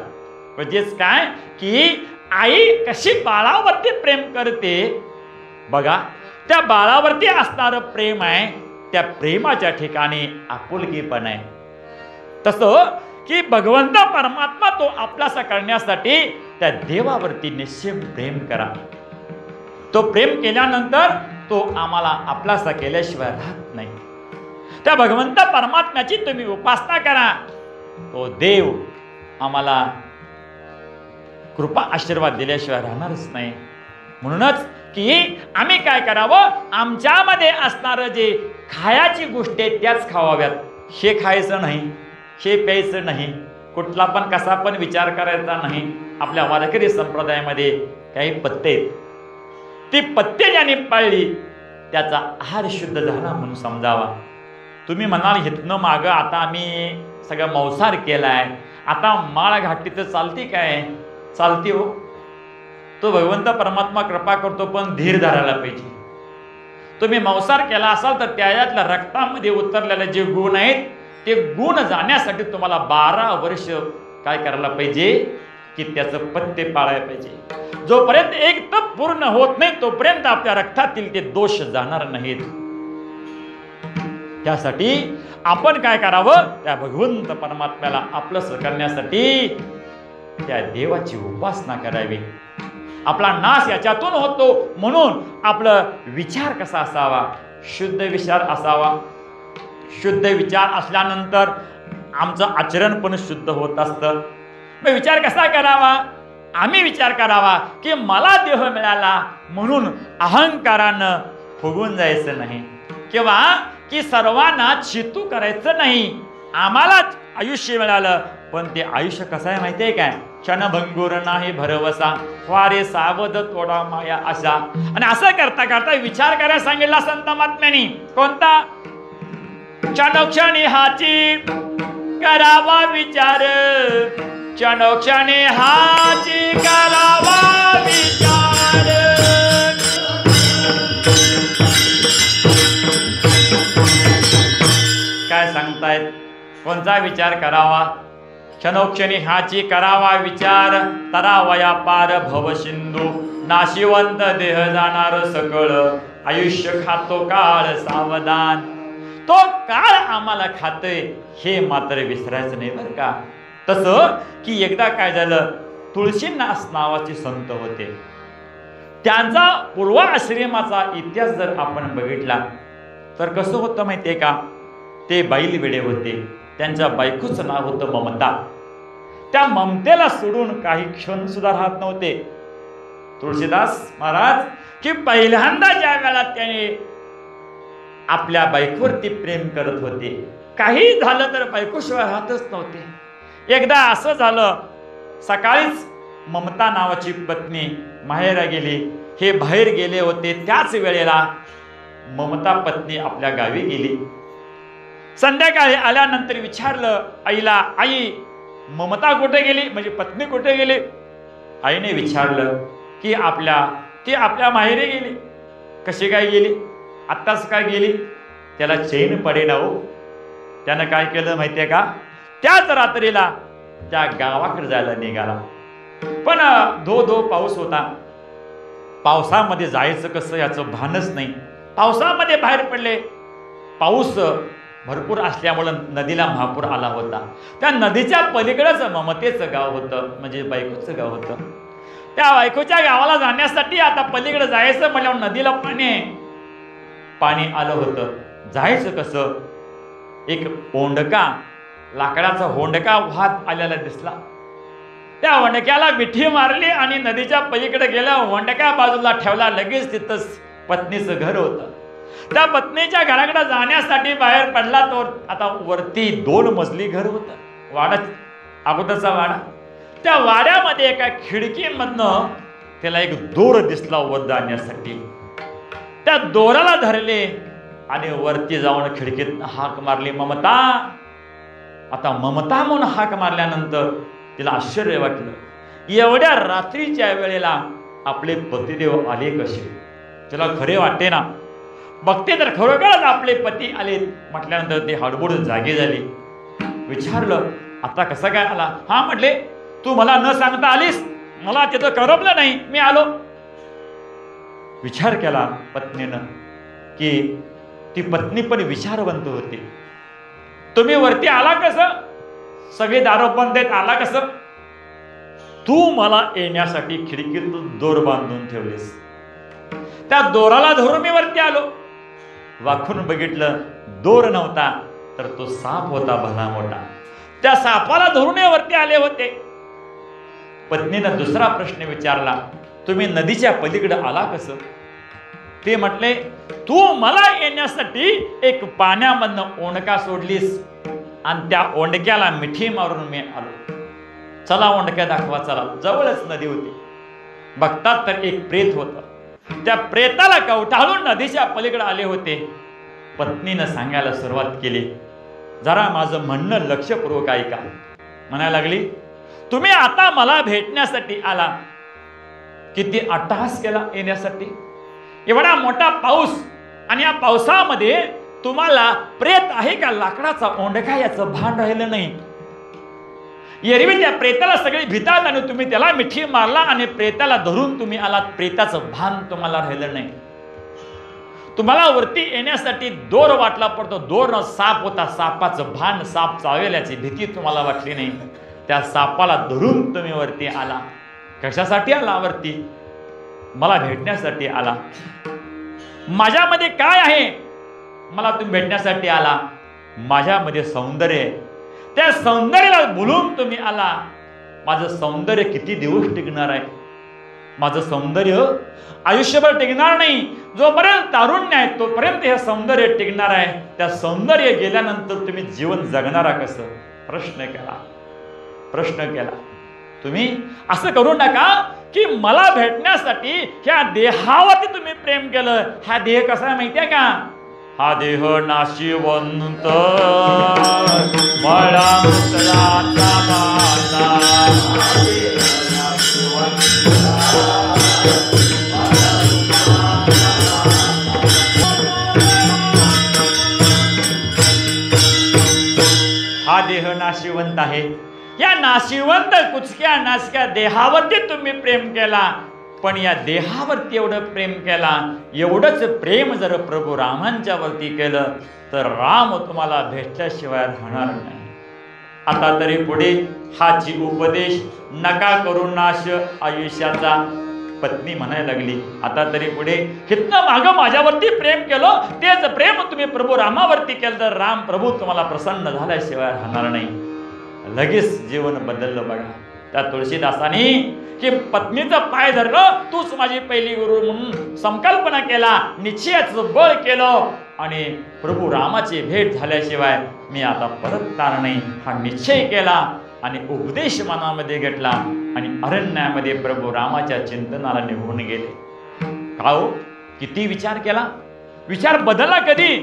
म्हणजेच काय की आई कशी बाळावरती प्रेम करते बघा. त्या बाळावरती असणारं प्रेम आहे, त्या प्रेमाच्या ठिकाणी आपुलकीपण आहे. तसं की भगवंत परमात्मा तो आपलासा करण्यासाठी त्या देवावरती निश्चित प्रेम करा. तो प्रेम केल्यानंतर तो आम्हाला आपलासा केल्याशिवाय राहत नाही. त्या भगवंत परमात्म्याची तुम्ही उपासना करा, तो देव आम्हाला कृपा आशीर्वाद दिल्याशिवाय राहणारच नाही. म्हणूनच की आम्ही काय करावं, आमच्यामध्ये असणारं जे खायाची गोष्टी आहेत त्याच खावाव्यात. हे खायचं नाही, हे प्यायचं नाही, कुठला पण कसा पण विचार करायचा नाही. आपल्या वारकरी संप्रदायामध्ये काही पत्ते आहेत, ती पत्ते ज्याने पाळली त्याचा आहार शुद्ध झाला म्हणून समजावा. तुम्ही म्हणाल इथनं मागं आता आम्ही सगळं मौसार केलाय, आता माळ घाटी तर चालती काय, चालती हो. तो भगवंत परमात्मा कृपा करतो, पण धीर धरायला पाहिजे. तुम्ही मौसार केला असाल तर त्याच्यातल्या रक्तामध्ये उतरलेले जे गुण आहेत ते गुण जाण्यासाठी तुम्हाला 12 वर्ष काय करायला पाहिजे की त्याचं पत्ते पाळायला पाहिजे. जोपर्यंत एक तप पूर्ण होत नाही तोपर्यंत आपल्या रक्तातील ते दोष जाणार नाहीत. त्यासाठी आपण काय करावं, त्या भगवंत परमात्म्याला आपलंसं करण्यासाठी त्या देवाची उपासना करावी. आपला नाश याच्यातून होतो म्हणून आपलं विचार कसा असावा, शुद्ध विचार असावा. शुद्ध विचार असल्यानंतर आमचं आचरण पण शुद्ध होत असतं. मग विचार कसा करावा, आम्ही विचार करावा की मला देह मिळाला म्हणून अहंकारानं फुगून जायचं नाही, किंवा की सर्वांना चितू करायचं नाही. आम्हाला आयुष्य मिळालं पण ते आयुष्य कसं आहे माहिती आहे काय, क्षणभंगुर नाही भरवसा, वारे सावध थोडा माया असा. आणि असं करता करता विचार करायला सांगितला संत महात्म्यांनी. कोणता, क्षणोक्षणी हाची करावा विचार, क्षणोक्षणी हाची करावा विचार. काय सांगतायत, कोणता विचार करावा, क्षणोक्षणी हाची करावा विचार. तरावया पार भव सिंधू, नाशिवंत देह जाणार सकळ, आयुष्य खातो काळ सावधान. तो काळ आम्हाला खातोय हे मात्र विसरायचं नाही बरं का. तसं की एकदा काय झालं, तुळशीदास नावाचे संत होते. त्यांचा पूर्वाश्रमाचा इतिहास जर आपण बघितला तर कसं होतं माहितीये का, ते बैल वेडे होते. त्यांच्या बायकोचं नाव होतं ममता. त्या ममतेला सोडून काही क्षण सुद्धा राहत नव्हते. तुळशीदास महाराज की पहिल्यांदा ज्या वेळा त्याने आपल्या बायकोवरती प्रेम करत होते, काही झालं तर बायकोशिवाय राहतच नव्हते. एकदा असं झालं, सकाळीच ममता नावाची पत्नी माहेर गेली. हे बाहेर गेले होते त्याच वेळेला ममता पत्नी आपल्या गावी गेली. संध्याकाळी आल्यानंतर विचारलं आईला, आई ममता कुठे गेली, म्हणजे पत्नी कुठे गेली? आईने विचारलं की ती आपल्या माहेरी गेली. कशी काय गेली? आत्ताच काय गेली? त्याला चैन पडेना हो. त्यानं काय केलं माहितीये का? त्याच रात्रीला त्या गावाकडे जायला निघाला. पण धो पाऊस होता. पावसामध्ये जायचं कसं याचं भानच नाही. पावसामध्ये बाहेर पडले. पाऊस भरपूर असल्यामुळं नदीला महापूर आला होता. त्या नदीच्या पलीकडेच ममतेचं गाव होतं, म्हणजे बायकोचं गाव होतं. त्या बायकोच्या गावाला जाण्यासाठी आता पलीकडे जायचं म्हणल्यावर नदीला पाणी आलं होतं. जायचं कसं? एक होंडका, लाकडाचा होंडका वाहत आलेला दिसला. त्या होंडक्याला मिठी मारली आणि नदीच्या पलीकडे गेला. होंडका बाजूला ठेवला. लगेच तिथंच पत्नीचं घर होतं. त्या पत्नीच्या घराकडे जाण्यासाठी बाहेर पडला. तो आता वरती 2 मजली घर होतं, वाडा, अगोदरचा वाडा. त्या वाड्यामध्ये एका खिडकीमधनं त्याला एक दोर दिसला वर जाण्यासाठी. त्या दोराला धरले आणि वरती जाऊन खिडकीत हाक मारली, ममता. आता ममता म्हणून हाक मारल्यानंतर तिला आश्चर्य वाटलं. एवढ्या रात्रीच्या वेळेला आपले पतिदेव आले कसे? तिला खरे वाटते ना. बघते तर खरोखरच आपले पती आले. म्हटल्यानंतर ती हडबडून जागी झाली. विचारलं, आता कसं काय आला? हा म्हटले, तू मला न सांगता आलीस, मला तिथं करमलं नाही, मी आलो. विचार केला पत्नीनं की ती पत्नी पण विचारवंत होती. तुम्ही वरती आला कसं? सगळे दार बंद आहेत, आला कसं? तू मला येण्यासाठी खिडकीतून दोर बांधून ठेवलीस. त्या दोराला धरून मी वरती आलो. वाकून बघितलं, दोर नव्हता तर तो साप होता भला मोठा. त्या सापाला धरून वरती आले होते. पत्नीनं दुसरा प्रश्न विचारला, तुम्ही नदीच्या पलीकडे आला कसं? ते म्हटले, तू मला येण्यासाठी एक पाण्यामधनं ओंडका सोडलीस आणि त्या ओंडक्याला मिठी मारून मी आलो. चला ओंडक्या दाखवा, चला. जवळच नदी होती. बघतात तर एक प्रेत होतं. त्या प्रेताला कवटाळून नदीच्या पलीकडे आले होते. पत्नीनं सांगायला सुरुवात केली, जरा माझं म्हणणं लक्षपूर्वक ऐका. म्हणायला लागली, तुम्ही आता मला भेटण्यासाठी आला. किती अट्टहास केला येण्यासाठी. एवढा मोठा पाऊस आणि या पावसामध्ये तुम्हाला प्रेत आहे का लाकडाचा ओंडका याचं भान राहिलं नाही. एरवी त्या प्रेताला सगळे भितात आणि तुम्ही त्याला मिठी मारला आणि प्रेताला धरून तुम्ही आलात. प्रेताचं भान तुम्हाला राहिलं नाही. तुम्हाला वरती येण्यासाठी दोर वाटला, पण तो दोर साप होता. सापाचं भान, साप चावेल याची भीती तुम्हाला वाटली नाही. त्या सापाला धरून तुम्ही वरती आला. कशासाठी आला वरती? मला भेटण्यासाठी आला. माझ्यामध्ये काय आहे? मला तुम्ही भेटण्यासाठी आला. माझ्यामध्ये सौंदर्य आहे. त्या सौंदर्याला बोलून तुम्ही आला. माझं सौंदर्य किती दिवस टिकणार आहे? माझं सौंदर्य आयुष्यभर टिकणार नाही. जोपर्यंत तारुण्य आहे तोपर्यंत हे सौंदर्य टिकणार आहे. त्या सौंदर्य गेल्यानंतर तुम्ही जीवन जगणारा कसं? प्रश्न केला. तुम्ही असं करू नका की मला भेटण्यासाठी ह्या देहावरती तुम्ही प्रेम केलं. हा देह कसा आहे माहितीये का? हा देह नाशिवंत हा देह नाशिवंत आहे. या नाशिवंत कुचक्या नासक्या देहावरती तुम्ही प्रेम केला. पण या देहावरती एवढं प्रेम केला. एवढंच प्रेम जर प्रभू रामांच्या वरती केलं तर राम तुम्हाला भेटल्याशिवाय राहणार नाही. आता तरी पुढे हाची उपदेश नका करू नाश आयुष्याचा. पत्नी म्हणायला लागली, आता तरी पुढे हितनं मागं माझ्यावरती प्रेम केलं, तेच प्रेम तुम्ही प्रभू रामावरती केलं तर राम प्रभू तुम्हाला प्रसन्न झाल्याशिवाय राहणार नाही. लगेच जीवन बदललं बघा. त्या तुळशीदासाने की पत्नीचं पाय धरलं, तूच माझी पहिली गुरु म्हणून संकल्पना केला, निश्चयाचं बळ केलं आणि प्रभू रामाची भेट झाल्याशिवाय मी आता परतणार नाही हा निश्चय केला आणि उपदेश मनामध्ये घेतला आणि अरण्यामध्ये प्रभू रामाच्या चिंतनाला निघून गेले. का हो? किती विचार केला. विचार बदलला कधी?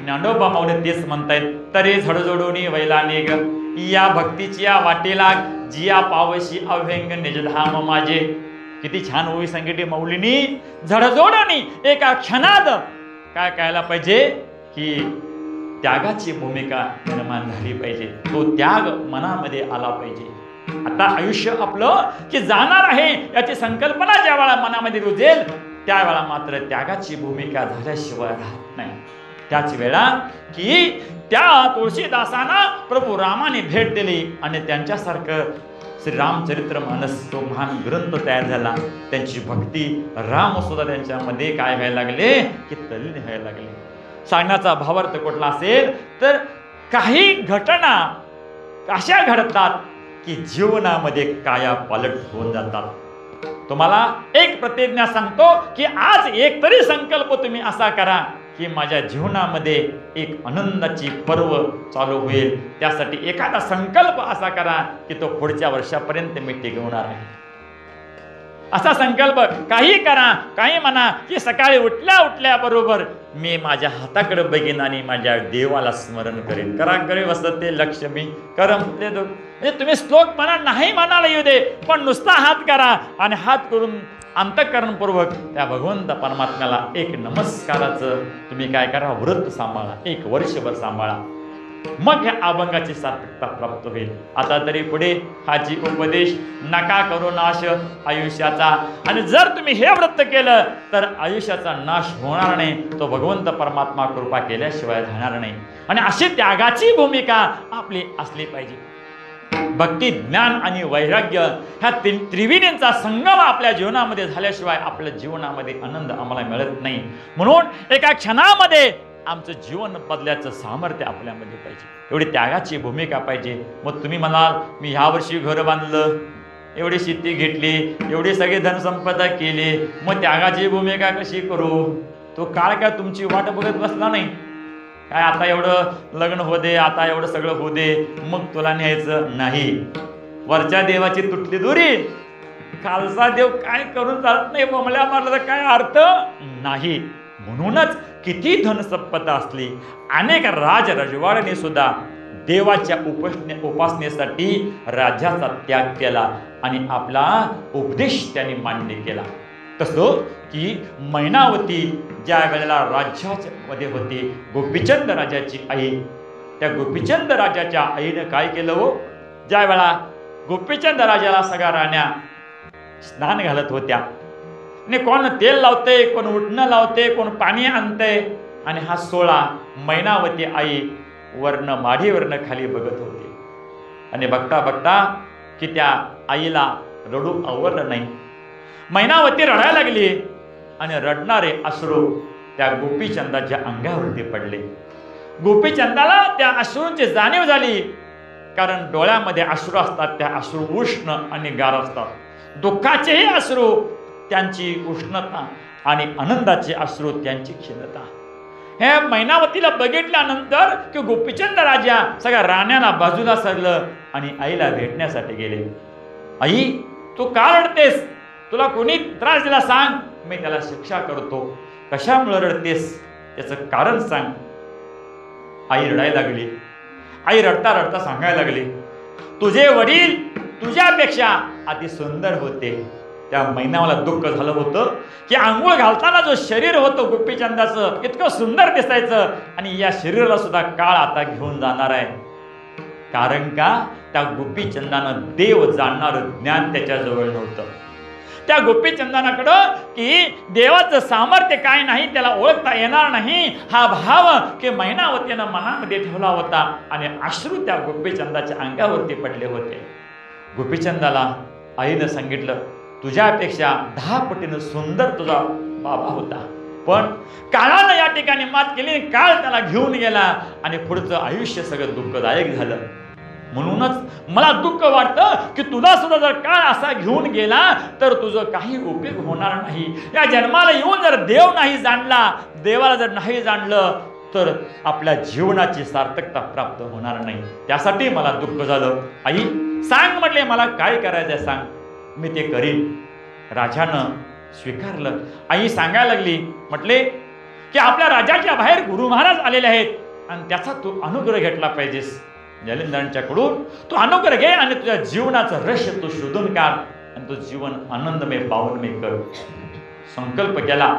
ज्ञानोबा माऊली तेच म्हणतायत, तरी झडजोडूनी वैलाने ग या भक्तीच्या वाटेला जिया पावशी अभ्यंग निजधाम माझे. किती छान ओवी सांगितली माऊलीनी. झडजोडणी एका क्षणात काय कळायला पाहिजे की त्यागाची भूमिका निर्माण झाली पाहिजे, तो त्याग मनामध्ये आला पाहिजे. आता आयुष्य आपलं की जाणार आहे याची संकल्पना ज्या वेळा मनामध्ये रुजेल त्यावेळा मात्र त्यागाची भूमिका झाल्याशिवाय राहत नाही. त्याच वेळा की त्या तुळशीदासांना प्रभू रामाने भेट दिली आणि त्यांच्यासारखं श्री रामचरित्र मानस तो महान ग्रंथ तयार झाला. त्यांची भक्ती राम सुद्धा त्यांच्यामध्ये काय व्हायला लागले की तल्लीन व्हायला लागले. सांगण्याचा भावार्थ कुठला असेल तर काही घटना अशा घडतात की जीवनामध्ये काया पालट होऊन जातात. तुम्हाला एक प्रतिज्ञा सांगतो की आज एक तरी संकल्प तुम्ही असा करा की माझ्या जीवनामध्ये एक आनंदाची पर्व चालू होईल. त्यासाठी एखादा संकल्प असा करा की तो पुढच्या वर्षापर्यंत मी टिकवणार आहे. असा संकल्प काही करा, काही म्हणा की सकाळी उठल्या उठल्या बरोबर मी माझ्या हाताकडे बघीन आणि माझ्या देवाला स्मरण करेन. कराग्रे वसते लक्ष्मी करम ते म्हणजे तुम्ही श्लोक म्हणा नाही म्हणाला येऊ दे, पण नुसता हात करा आणि हात करून अंतःकरणपूर्वक त्या भगवंत परमात्म्याला एक नमस्काराचं तुम्ही काय करा व्रत सांभाळा, एक वर्षभर सांभाळा. मग ह्या अभंगाची सार्थकता प्राप्त होईल. आता तरी पुढे हाची उपदेश नका करू नाश आयुष्याचा. आणि जर तुम्ही हे व्रत केलं तर आयुष्याचा नाश होणार नाही, तो भगवंत परमात्मा कृपा केल्याशिवाय राहणार नाही. आणि अशी त्यागाची भूमिका आपली असली पाहिजे. भक्ती, ज्ञान आणि वैराग्य ह्या त्रिविधींचा संगम आपल्या जीवनामध्ये झाल्याशिवाय आपल्या जीवनामध्ये आनंद आम्हाला मिळत नाही. म्हणून एका क्षणामध्ये आमचं जीवन बदल्याचं सामर्थ्य आपल्यामध्ये पाहिजे, एवढी त्यागाची भूमिका पाहिजे. मग तुम्ही म्हणाल मी ह्या वर्षी घर बांधलं, एवढी शेती घेतली, एवढी सगळी धनसंपदा केली, मग त्यागाची भूमिका कशी करू? तो काळ काय तुमची वाट बघत बसला नाही काय? आता एवढं लग्न होऊ दे, आता एवढं सगळं होऊ दे, मग तुला न्यायचं नाही. वरच्या देवाची तुटली दोरी, खालचा देव काय करून चालत नाही बोंबल्या मारला तर काय अर्थ नाही. म्हणूनच किती धनसंपदा असली, अनेक राजवाड्याने सुद्धा देवाच्या उपासनेसाठी राज्याचा त्याग केला आणि आपला उपदेश त्यांनी मान्य केला. तसं की मैनावती ज्या वेळेला राज्यामध्ये होती, गोपीचंद राजाची आई, त्या गोपीचंद राजाच्या आईनं काय केलं हो? ज्या वेळा गोपीचंद राजाला सगळ्या राण्या स्नान घालत होत्या आणि कोण तेल लावते, कोण उठणं लावते, कोण पाणी आणते, आणि हा सोळा मैनावती आई वर्ण माढीवरनं खाली बघत होती. आणि बघता बघता की त्या आईला रडू आवरलं नाही. मैनावती रडायला लागली आणि रडणारे अश्रू त्या गोपीचंदाच्या अंगावरती पडले. गोपीचंदाला त्या अश्रूंची जाणीव झाली, कारण डोळ्यामध्ये अश्रू असतात, त्या अश्रू उष्ण आणि गार असतात. दुःखाचेही अश्रू त्यांची उष्णता आणि आनंदाचे अश्रू त्यांची क्षीणता. हे मैनावतीला बघितल्यानंतर की गोपीचंद राजा सगळ्या राण्याला बाजूला सरलं आणि आईला भेटण्यासाठी गेले. आई, तू का रडतेस? तुला कोणी त्रास दिला सांग, मी त्याला शिक्षा करतो. कशामुळे रडतेस त्याचं कारण सांग. आई रडायला लागली. आई रडता रडता सांगायला लागली, तुझे वडील तुझ्यापेक्षा अति सुंदर होते. त्या मैनावाला दुःख झालं होतं की आंघोळ घालताना जो शरीर होतं गोपीचंदाचं इतकं सुंदर दिसायचं, आणि या शरीराला सुद्धा काळ आता घेऊन जाणार आहे. कारण का? त्या गोपीचंदानं देव जाणणारं ज्ञान त्याच्याजवळ नव्हतं. त्या गोपीचंदानाकडं की देवाचं सामर्थ्य काय नाही, त्याला ओळखता येणार नाही, हा भाव की मैनावतीनं मनामध्ये ठेवला होता. आणि अश्रू त्या गोपीचंदाच्या अंगावरती पडले होते. गोपीचंदाला आईनं सांगितलं, तुझ्यापेक्षा 10 पटीनं सुंदर तुझा बाबा होता, पण काळानं या ठिकाणी मात केली, काळ त्याला घेऊन गेला आणि पुढचं आयुष्य सगळं दुःखदायक झालं. म्हणूनच मला दुःख वाटतं की तुला सुद्धा जर काळ असा घेऊन गेला तर तुझं काही उपयोग होणार नाही. या जन्माला येऊन जर देव नाही जाणला, देवाला जर नाही जाणलं तर आपल्या जीवनाची सार्थकता प्राप्त होणार नाही. त्यासाठी मला दुःख झालं. आई सांग म्हटले, मला काय करायचं सांग, मी ते करीन. राजानं स्वीकारलं. आई सांगायला लागली, म्हटले की आपल्या राजाच्या बाहेर गुरु महाराज आलेले आहेत, आणि त्याचा तू अनुग्रह घेतला पाहिजेस. जलिंदरांच्याकडून तू अनुग्रह घे आणि तुझ्या जीवनाचं रहस्य तू शोधून काढ आणि तो जीवन आनंदमय पावनमय कर. संकल्प केला.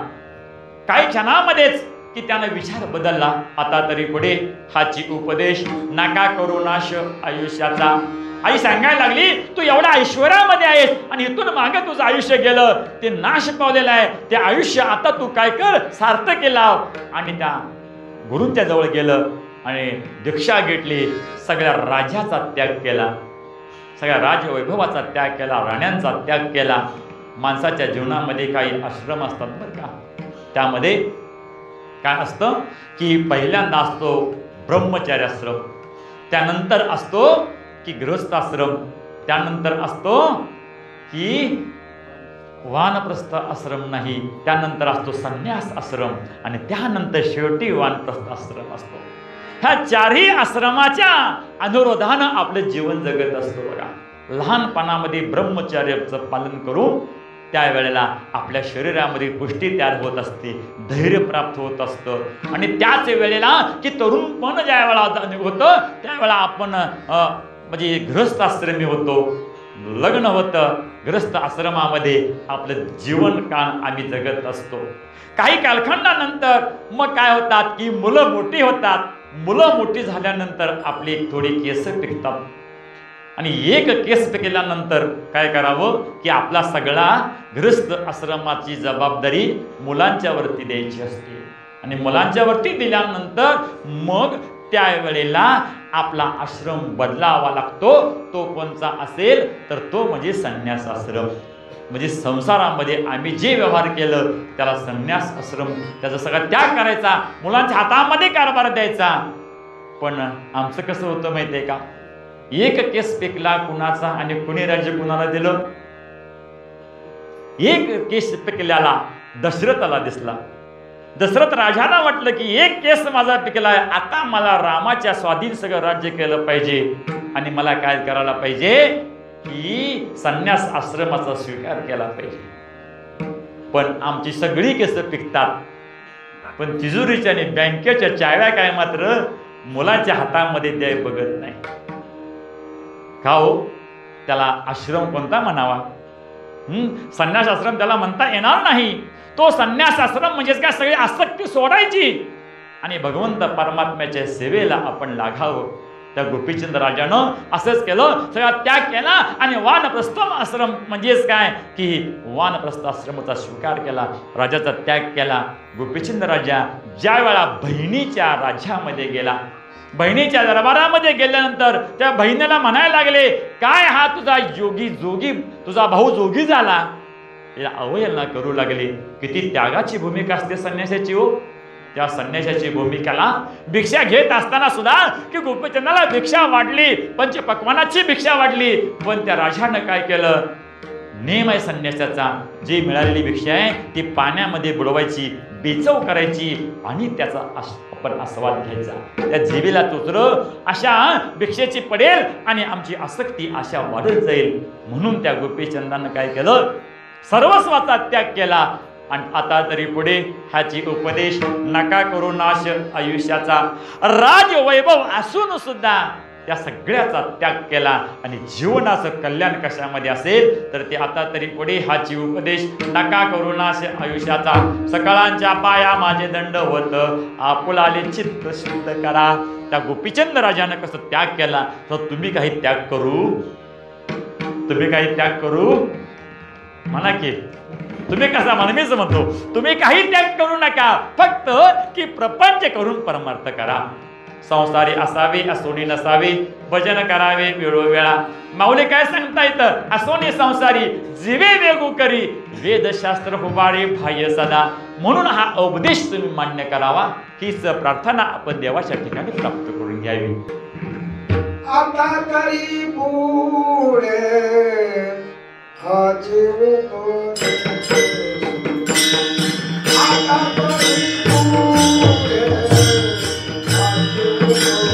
काही क्षणामध्येच की त्यानं विचार बदलला. आता तरी पुढे हाची उपदेश नका करू नाश आयुष्याचा. आई सांगायला लागली, तू एवढ्या ऐश्वर्यामध्ये आहेस आणि इथून मागे तुझं आयुष्य गेलं, ते नाश पावलेलं आहे. ते आयुष्य आता तू काय कर, सार्थक केला. आणि त्या गुरूंच्या जवळ गेलं आणि दीक्षा घेतली. सगळ्या राज्याचा त्याग केला, सगळ्या राजवैभवाचा त्याग केला, राण्यांचा त्याग केला. माणसाच्या जीवनामध्ये काही आश्रम असतात बरं का. त्यामध्ये काय असतं की पहिल्यांदा असतो ब्रह्मचर्याश्रम, त्यानंतर असतो की गृहस्थाश्रम, त्यानंतर असतो की वानप्रस्थ आश्रम नाही, त्यानंतर असतो संन्यास आश्रम आणि त्यानंतर शेवटी वानप्रस्थ आश्रम असतो. ह्या चारही आश्रमाच्या अनुरोधानं आपलं जीवन जगत असतो बघा. लहानपणामध्ये ब्रह्मचर्याचं पालन करून त्यावेळेला आपल्या शरीरामध्ये पुष्टी तयार होत असते, धैर्य प्राप्त होत असतं आणि त्याच वेळेला की तरुणपण ज्या वेळेला होतं त्यावेळेला आपण म्हणजे गृहस्थ आश्रमी होतो, लग्न होतं, गृहस्थ आश्रमामध्ये आपलं जीवन काळ आम्ही जगत असतो. काही कालखंडानंतर मग काय होतात की मुलं मोठी होतात. मुलं मोठी झाल्यानंतर आपली थोडी केस पिकतात आणि एक केस पिकल्यानंतर काय करावं की आपला सगळा गृहस्थ आश्रमाची जबाबदारी मुलांच्या वरती द्यायची असते आणि मुलांच्या वरती दिल्यानंतर मग त्यावेळेला आपला आश्रम बदलावा लागतो. तो कोणता असेल तर तो म्हणजे संन्यास आश्रम. म्हणजे संसारामध्ये आम्ही जे व्यवहार केलं त्याला संन्यास आश्रम, त्याचा सगळा त्याग करायचा, मुलांच्या हातामध्ये कारभार द्यायचा. पण आमचं कसं होतं माहिती आहे का, एक केस पिकला कुणाचा आणि कुणी राज्य कुणाला दिलं. एक केस पिकल्याला दशरथाला दिसला. दशरथ राजाला वाटलं की एक केस माझा पिकलाय, आता मला रामाच्या स्वाधीन सगळं राज्य केलं पाहिजे आणि मला काय करायला पाहिजे की संन्यास आश्रमाचा स्वीकार केला पाहिजे. पण आमची सगळी केस पिकतात, पण तिजोरीच्या आणि बँकेच्या चाव्या काय मात्र मुलाच्या हातामध्ये द्याय बघत नाही. का हो, त्याला आश्रम कोणता म्हणावा? संन्यास आश्रम त्याला म्हणता येणार नाही. तो संन्यास आश्रम म्हणजेच काय, सगळी आसक्ती सोडायची आणि भगवंत परमात्म्याच्या सेवेला आपण लागावं. त्या गोपीचंद राजानं असंच केलं, सगळा त्याग केला आणि वानप्रस्थ आश्रम म्हणजेच काय की वानप्रस्थ आश्रमाचा स्वीकार केला, राजाचा त्याग केला. गोपीचंद राजा ज्या वेळा बहिणीच्या राज्यामध्ये गेला, बहिणीच्या दरबारामध्ये गेल्यानंतर त्या बहिणीला म्हणायला लागले, काय हा तुझा जोगी तुझा भाऊ जोगी झाला, या अवहेलना करू लागले. किती त्यागाची भूमिका असते संन्यासाची हो. त्या संन्यासाची भूमिकेला भिक्षा घेत असताना सुद्धा की गोपीचंदाला भिक्षा वाढली, पंचपक्वानाची भिक्षा वाढली, पण त्या राजानं काय केलं, नेम आहे संन्यासाचा, जी मिळालेली भिक्षा आहे ती पाण्यामध्ये बुडवायची, बेचव करायची आणि त्याचा आपण आस्वाद घ्यायचा. त्या जीवेला चोचरं अशा भिक्षेची पडेल आणि आमची आसक्ती अशा वाढत जाईल. म्हणून त्या गोपीचंदानं काय केलं, सर्वस्वाचा त्याग केला. आणि आता तरी पुढे ह्याची उपदेश नका करू नाश आयुष्याचा. राजवैभव असून सुद्धा त्या सगळ्याचा त्याग केला आणि जीवनाचं कल्याण कशामध्ये असेल तर ते आता तरी पुढे हाची उपदेश नका करू नाश आयुष्याचा. सकाळांच्या पाया माझे दंडवत, आपुलाले चित्त शुद्ध करा. त्या गोपीचंद राजानं कसं त्याग केला तर तुम्ही काही त्याग करू, तुम्ही काही त्याग करू म्हणा की. तुम्ही कसा म्हणा, मीच म्हणतो तुम्ही काही त्याग करू नका, फक्त की प्रपंच करून परमार्थ करा. संसारी असावे असोनी नसावे, भजन करावे वेळोवेळा. माऊली काय सांगता येतं, असोनी संसारी जीवे वेगू करी, वेदशास्त्र हुबाळे बाह्य सदा. म्हणून हा उपदेश तुम्ही मान्य करावा, हीच प्रार्थना आपण देवाच्या ठिकाणी प्राप्त करून घ्यावी. आता तरी पुढे हाची उपदेश, आता तरी पुढे हाची उपदेश.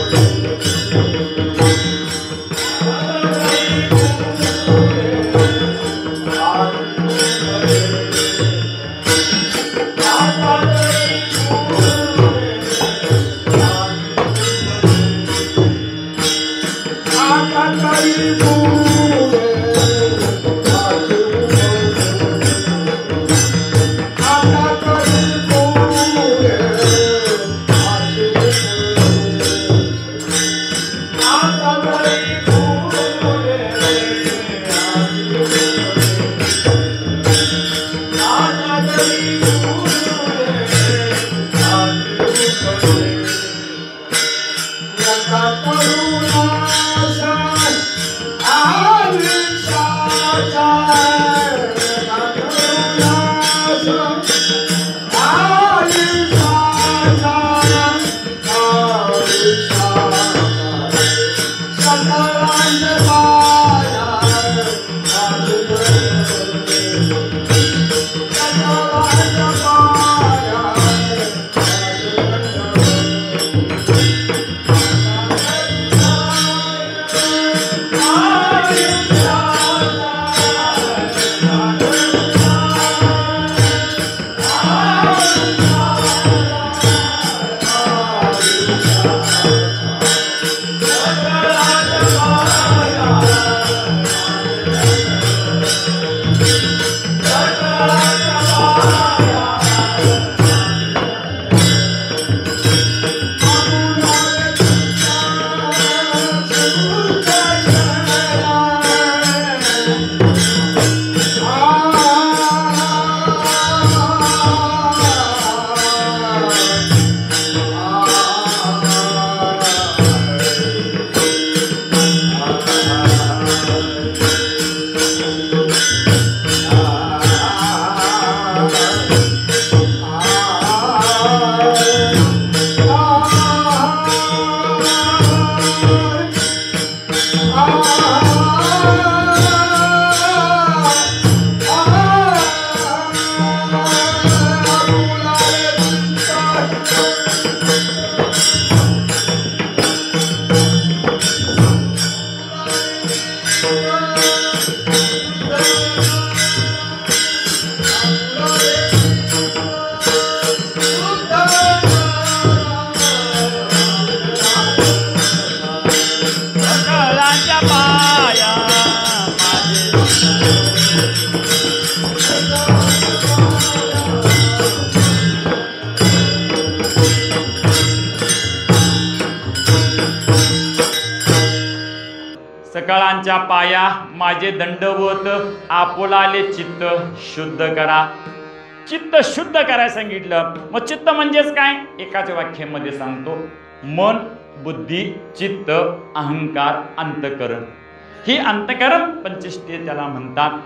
सकळांच्या पाया माझे दंडवत, आपुलाले चित्त शुद्ध करा. चित्त शुद्ध करायला सांगितलं. मग चित्त म्हणजेच काय? एकाच वाक्यामध्ये सांगतो. मन, बुद्धी, चित्त, अहंकार, अंतकरण. ही अंतकरण पंचेष्टी त्याला म्हणतात.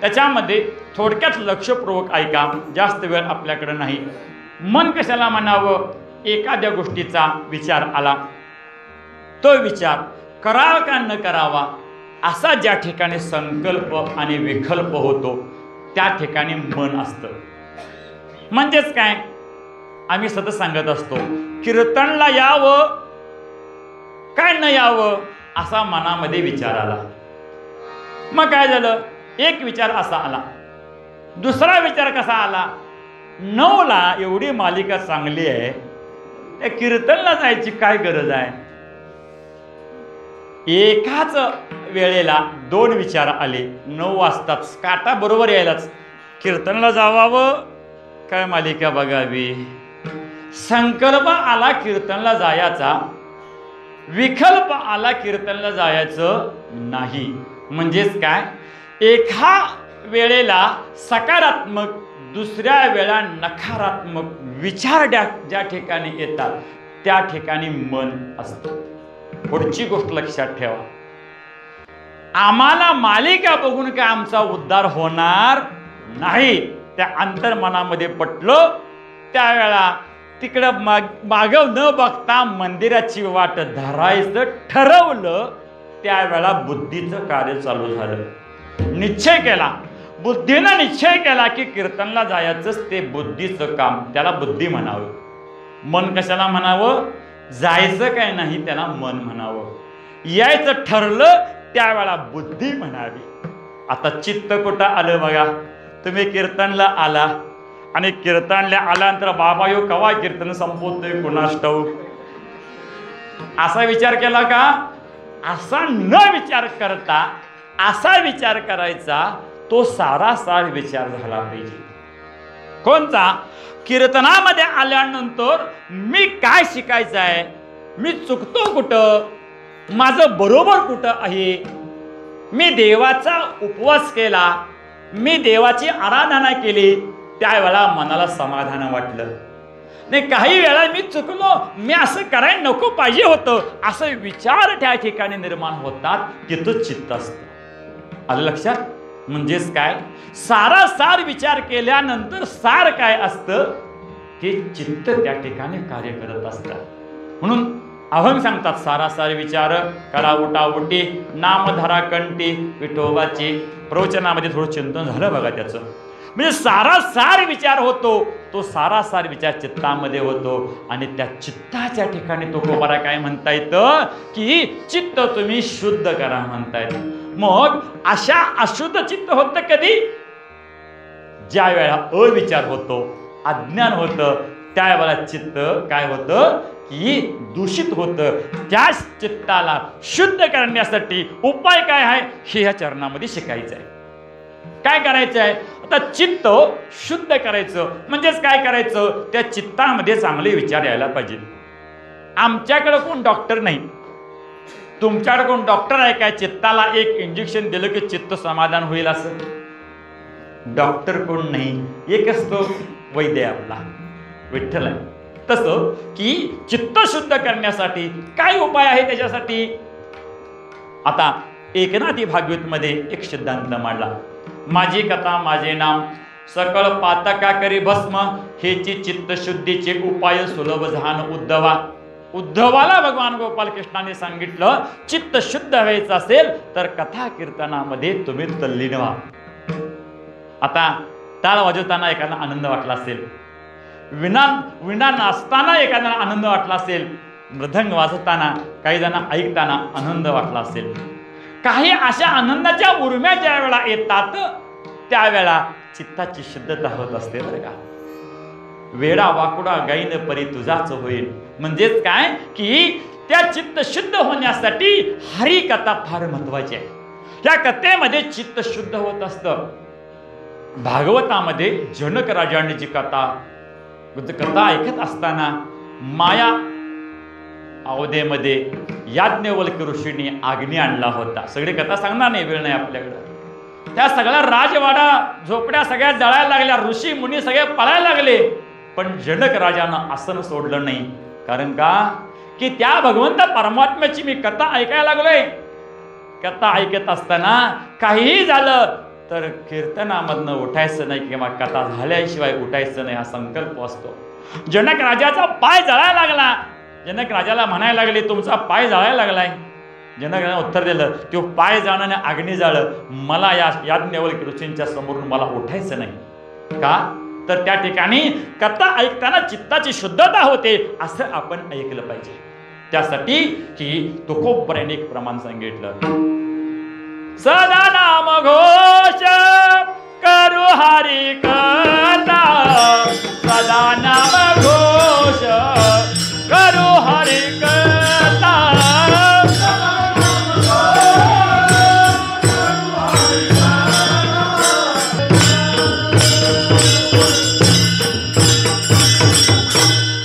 त्याच्यामध्ये थोडक्यात लक्षपूर्वक ऐका, जास्त वेळ आपल्याकडे नाही. मन कशाला म्हणावं? एखाद्या गोष्टीचा विचार आला, तो विचार करावा का न करावा असा ज्या ठिकाणी संकल्प आणि विकल्प होतो त्या ठिकाणी मन असतं. म्हणजेच काय? आम्ही सतत सांगत असतो, कीर्तनला यावं काय न यावं असा मनामध्ये विचार आला. मग काय झालं? एक विचार असा आला. दुसरा विचार कसा आला? 9ला एवढी मालिका चांगली आहे, त्या कीर्तनला जायची काय गरज आहे? एकाच वेळेला 2 विचार आले. 9 वाजताच काटा बरोबर यायलाच, कीर्तनला जावावं काय मालिका बघावी. संकल्प आला कीर्तनला जायचा, विकल्प आला कीर्तनला जायचं नाही. म्हणजेच काय? एका वेळेला सकारात्मक, दुसऱ्या वेळा नकारात्मक विचार ज्या ठिकाणी येतात त्या ठिकाणी मन असतं. पुढची गोष्ट लक्षात ठेवा, आम्हाला मालिका बघून काय आमचा उद्धार होणार नाही. त्या अंतर्मनामध्ये पटलं त्यावेळा तिकडं मागव न बघता मंदिराची वाट धरायचं ठरवलं, त्यावेळा बुद्धीचं कार्य चालू झालं. निश्चय केला, बुद्धीनं निश्चय केला की कीर्तनला जायचंच ते बुद्धीचं काम, त्याला बुद्धी म्हणावं. मन कशाला म्हणावं? जायचं काय नाही त्याला मन म्हणावं. यायचं ठरलं त्यावेळा बुद्धी म्हणावी. आता चित्त कुठं आलं बघा. तुम्ही कीर्तनला आला आणि कीर्तनला आल्यानंतर बाबा यो कवा कीर्तन संपवतोय कुणास ठाऊक असा विचार केला का? असा न विचार करता असा विचार करायचा, तो सारासार विचार झाला पाहिजे. कोणता? कीर्तनामध्ये आल्यानंतर मी काय शिकायचं आहे, मी चुकतो कुठं, माझं बरोबर कुठं आहे, मी देवाचा उपवास केला, मी देवाची आराधना केली, त्यावेळा मनाला समाधान वाटलं नाही. काही वेळा मी चुकलो, मी असं करायला नको पाहिजे होतं, असं विचार त्या ठिकाणी निर्माण होतात, तिथं चित्त असतं. आलं लक्षात? म्हणजेच काय? सारासार विचार केल्यानंतर सार काय असतं ते चित्त त्या ठिकाणी कार्य करत असतं. म्हणून अभंग सांगतात, सारासार विचार करा उटाउटी, नाम धरा कंठी विठोबाची. प्रवचनामध्ये थोडं चिंतन झालं बघा त्याचं. म्हणजे सारासार विचार होतो, तो सारासार विचार चित्तामध्ये होतो. आणि त्या चित्ताच्या ठिकाणी तो कोबारा काय म्हणता येतं की चित्त तुम्ही शुद्ध करा म्हणता येतं. मग अशा अशुद्ध चित्त होतं कधी? ज्या वेळा अविचार होतो, अज्ञान होतं, त्यावेळेला चित्त काय होतं की दूषित होतं. त्या चित्ताला शुद्ध करण्यासाठी उपाय काय आहे हे या चरणामध्ये शिकायचं आहे. काय करायचं आहे? आता चित्त शुद्ध करायचं म्हणजेच काय करायचं? त्या चित्तामध्ये चांगले विचार यायला पाहिजे. आमच्याकडे कोण डॉक्टर नाही, तुमच्याकडे कोण डॉक्टर आहे काय चित्ताला एक इंजेक्शन दिलं की चित्त समाधान होईल असं? डॉक्टर कोण नाही, एकच तो वैद्य आपला विठ्ठल आहे. तसं की चित्त शुद्ध करण्यासाठी काय उपाय आहे त्याच्यासाठी? आता एकनाथी भागवत मध्ये एक सिद्धांत मांडला, माझी कथा माझे नाम सकळ पातका करी भस्म, हेची चित्तशुद्धीचे उपाय सुलभ झान उद्धवा. उद्धवाला भगवान गोपाल कृष्णाने सांगितलं, चित्त शुद्ध व्हायचं असेल तर कथा कीर्तनामध्ये तुम्ही तल्लीन व्हा. आता टाळ वाजवताना एखादा आनंद वाटला असेल, विणा नाचताना एखाद्याला आनंद वाटला असेल, मृदंग वाजवताना काही जण ऐकताना आनंद वाटला असेल. काही अशा आनंदाच्या उर्म्या ज्या वेळा येतात त्यावेळा चित्ताची शुद्धता होत असते बरं का. वेडा वाकुडा गाईन परी तुझाच होईल. म्हणजेच काय की त्या चित्त शुद्ध होण्यासाठी हरी कथा फार महत्वाची आहे. त्या कथेमध्ये चित्त शुद्ध होत असतं. भागवतामध्ये जनक राजाने जी कथा ऐकत असताना माया अवधेमध्ये याज्ञवल्क ऋषींनी अग्नी आणला होता. सगळी कथा सांगणार नाही, वेळ नाही आपल्याकडं. त्या सगळ्या राजवाडा झोपड्या सगळ्या जळायला लागल्या, ऋषी मुनी सगळे पळायला लागले. पण जनक राजानं आसन सोडलं नाही. कारण का की त्या भगवंत परमात्म्याची मी कथा ऐकायला लागलोय. कथा ऐकत असताना काहीही झालं तर कीर्तनामधनं उठायचं नाही किंवा कथा झाल्याशिवाय उठायचं नाही हा संकल्प असतो. जनक राजाचा पाय जळायला लागला. जनक राजाला म्हणायला लागले, तुमचा पाय जळायला लागलाय. जनक राजाने उत्तर दिलं, तो पाय जाणं अग्नी जाळं, मला या याज्ञवल्क ऋषींच्या समोरून मला उठायचं नाही. का तर त्या ठिकाणी कथा ऐकताना चित्ताची शुद्धता होते असं आपण ऐकलं पाहिजे. त्यासाठी की तुकोबराने एक प्रमाण सांगितलं, सदा नाम घोष करू हरी कथा, सदा नाम घोष करू हरी कथा.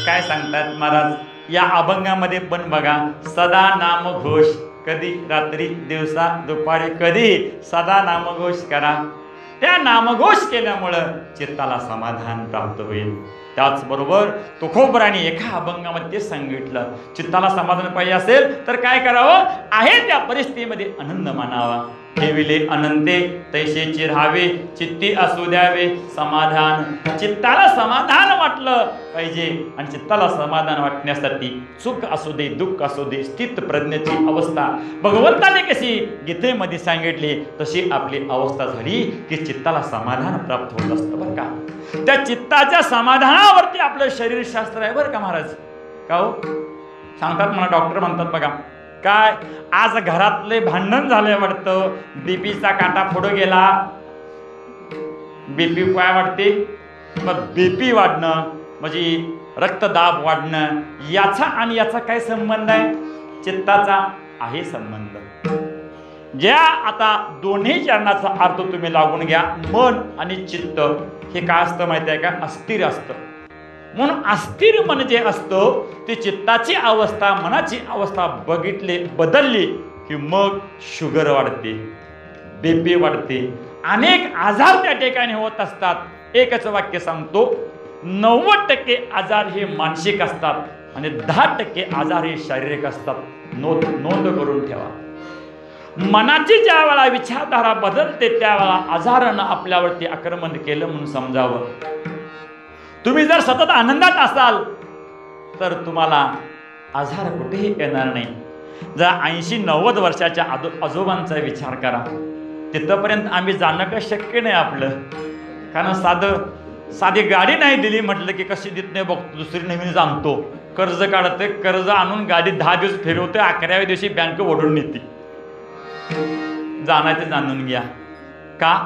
काय सांगतात महाराज या अभंगामध्ये पण बघा, सदा नामघोष, कधी रात्री दिवसा दुपारी कधी सदा नामघोष करा. त्या नामघोष केल्यामुळं चित्ताला समाधान प्राप्त होईल. त्याचबरोबर तुकोबराने एका अभंगामध्ये सांगितलं, चित्ताला समाधान पाहिजे असेल तर काय करावं, आहे त्या परिस्थितीमध्ये आनंद मानावा. ठेविले अनंते तैसेची राहावे, चित्ती असू द्यावे समाधान. चित्ताला समाधान वाटलं पाहिजे आणि चित्ताला समाधान वाटण्यासाठी सुख असू दे दुःख असू दे स्थित प्रज्ञेची अवस्था भगवंताने कशी गीतेमध्ये सांगितली तशी आपली अवस्था झाली की चित्ताला समाधान प्राप्त होत असतं बरं का. त्या चित्ताच्या समाधानावरती आपलं शरीरशास्त्र आहे बरं का महाराज. का हो सांगतात मला, डॉक्टर म्हणतात बघा, काय आज घरातले भांडण झाले वाटतं, बीपीचा काटा पुढे गेला. बीपी काय वाढते, मग बीपी वाढणं म्हणजे रक्तदाब वाढणं, याचा आणि याचा काय संबंध आहे? चित्ताचा आहे संबंध. ज्या आता दोन्ही चरणाचा अर्थ तुम्ही लागून घ्या. मन आणि चित्त हे काय असतं माहिती आहे का, अस्थिर असतं. म्हणून अस्थिर मन जे असतं ते चित्ताची अवस्था मनाची अवस्था बदलली की मग शुगर वाढते, बीपी वाढते, अनेक आजार त्या ठिकाणी होत असतात. एकच वाक्य सांगतो, 90% आजार हे मानसिक असतात आणि 10% आजार हे शारीरिक असतात. नोंद करून ठेवा. मनाची ज्या वेळा विचारधारा बदलते त्यावेळा आजारानं आपल्यावरती आक्रमण केलं म्हणून समजावं. तुम्ही जर सतत आनंदात असाल तर तुम्हाला आजार कुठेही येणार नाही. जर 80-90 वर्षाच्या आजोबांचा विचार करा, तिथपर्यंत आम्ही जाणं काही शक्य नाही आपलं. कारण साधी गाडी नाही दिली म्हटलं की कशी देत नाही बघतो, दुसरी नवीन जाणतो, कर्ज काढते, कर्ज आणून गाडी 10 दिवस फिरवते, 11व्या दिवशी बँक ओढून नेते. जाण्याचे जाणून घ्या. का?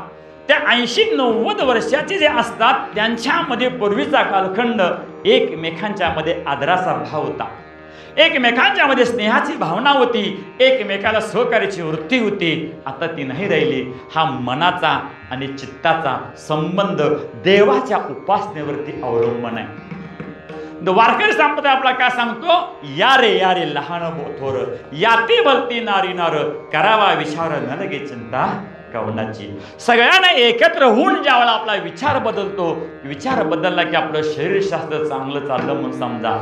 त्या 80-90 वर्षाचे जे असतात त्यांच्यामध्ये पूर्वीचा कालखंड एकमेकांच्या मध्ये आदराचा भाव होता, एकमेकांच्या मध्ये स्नेहाची भावना होती, एकमेकाला सहकार्याची वृत्ती होती. आता ती नाही राहिली. हा मनाचा आणि चित्ताचा संबंध देवाच्या उपासनेवरती अवलंबून आहे. वारकरी संप्रदाय आपला काय सांगतो? या रे लहान थोर, याती भलती नारी नार, करावा विचार न लगे चिंता कवनाची. सगळ्यांना एकत्र होऊन ज्यावेळेला आपला विचार बदलतो, विचार बदलला की आपलं शरीरशास्त्र चांगलं चाललं म्हणून समजा.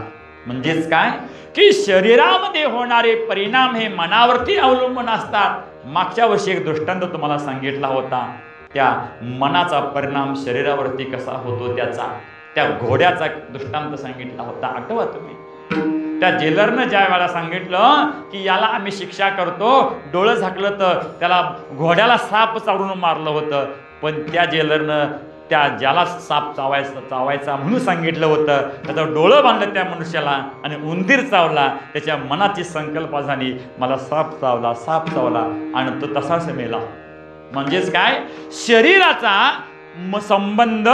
म्हणजेच काय की शरीरामध्ये होणारे परिणाम हे मनावरती अवलंबून असतात. मागच्या वर्षी एक दृष्टांत तुम्हाला सांगितला होता, त्या मनाचा परिणाम शरीरावरती कसा होतो त्या घोड्याचा दृष्टांत सांगितला होता, आठवा तुम्ही? त्या जेलरनं ज्या वेळेला सांगितलं की याला आम्ही शिक्षा करतो, डोळं झाकलं तर त्याला घोड्याला साप चावून मारलं होतं, पण त्या जेलरनं त्या ज्याला साप चावायचा म्हणून सांगितलं होतं, त्याचं डोळं बांधलं त्या मनुष्याला आणि उंदीर चावला. त्याच्या मनाची संकल्पना झाली, मला साप चावला आणि तो तसाच मेला. म्हणजेच काय? शरीराचा संबंध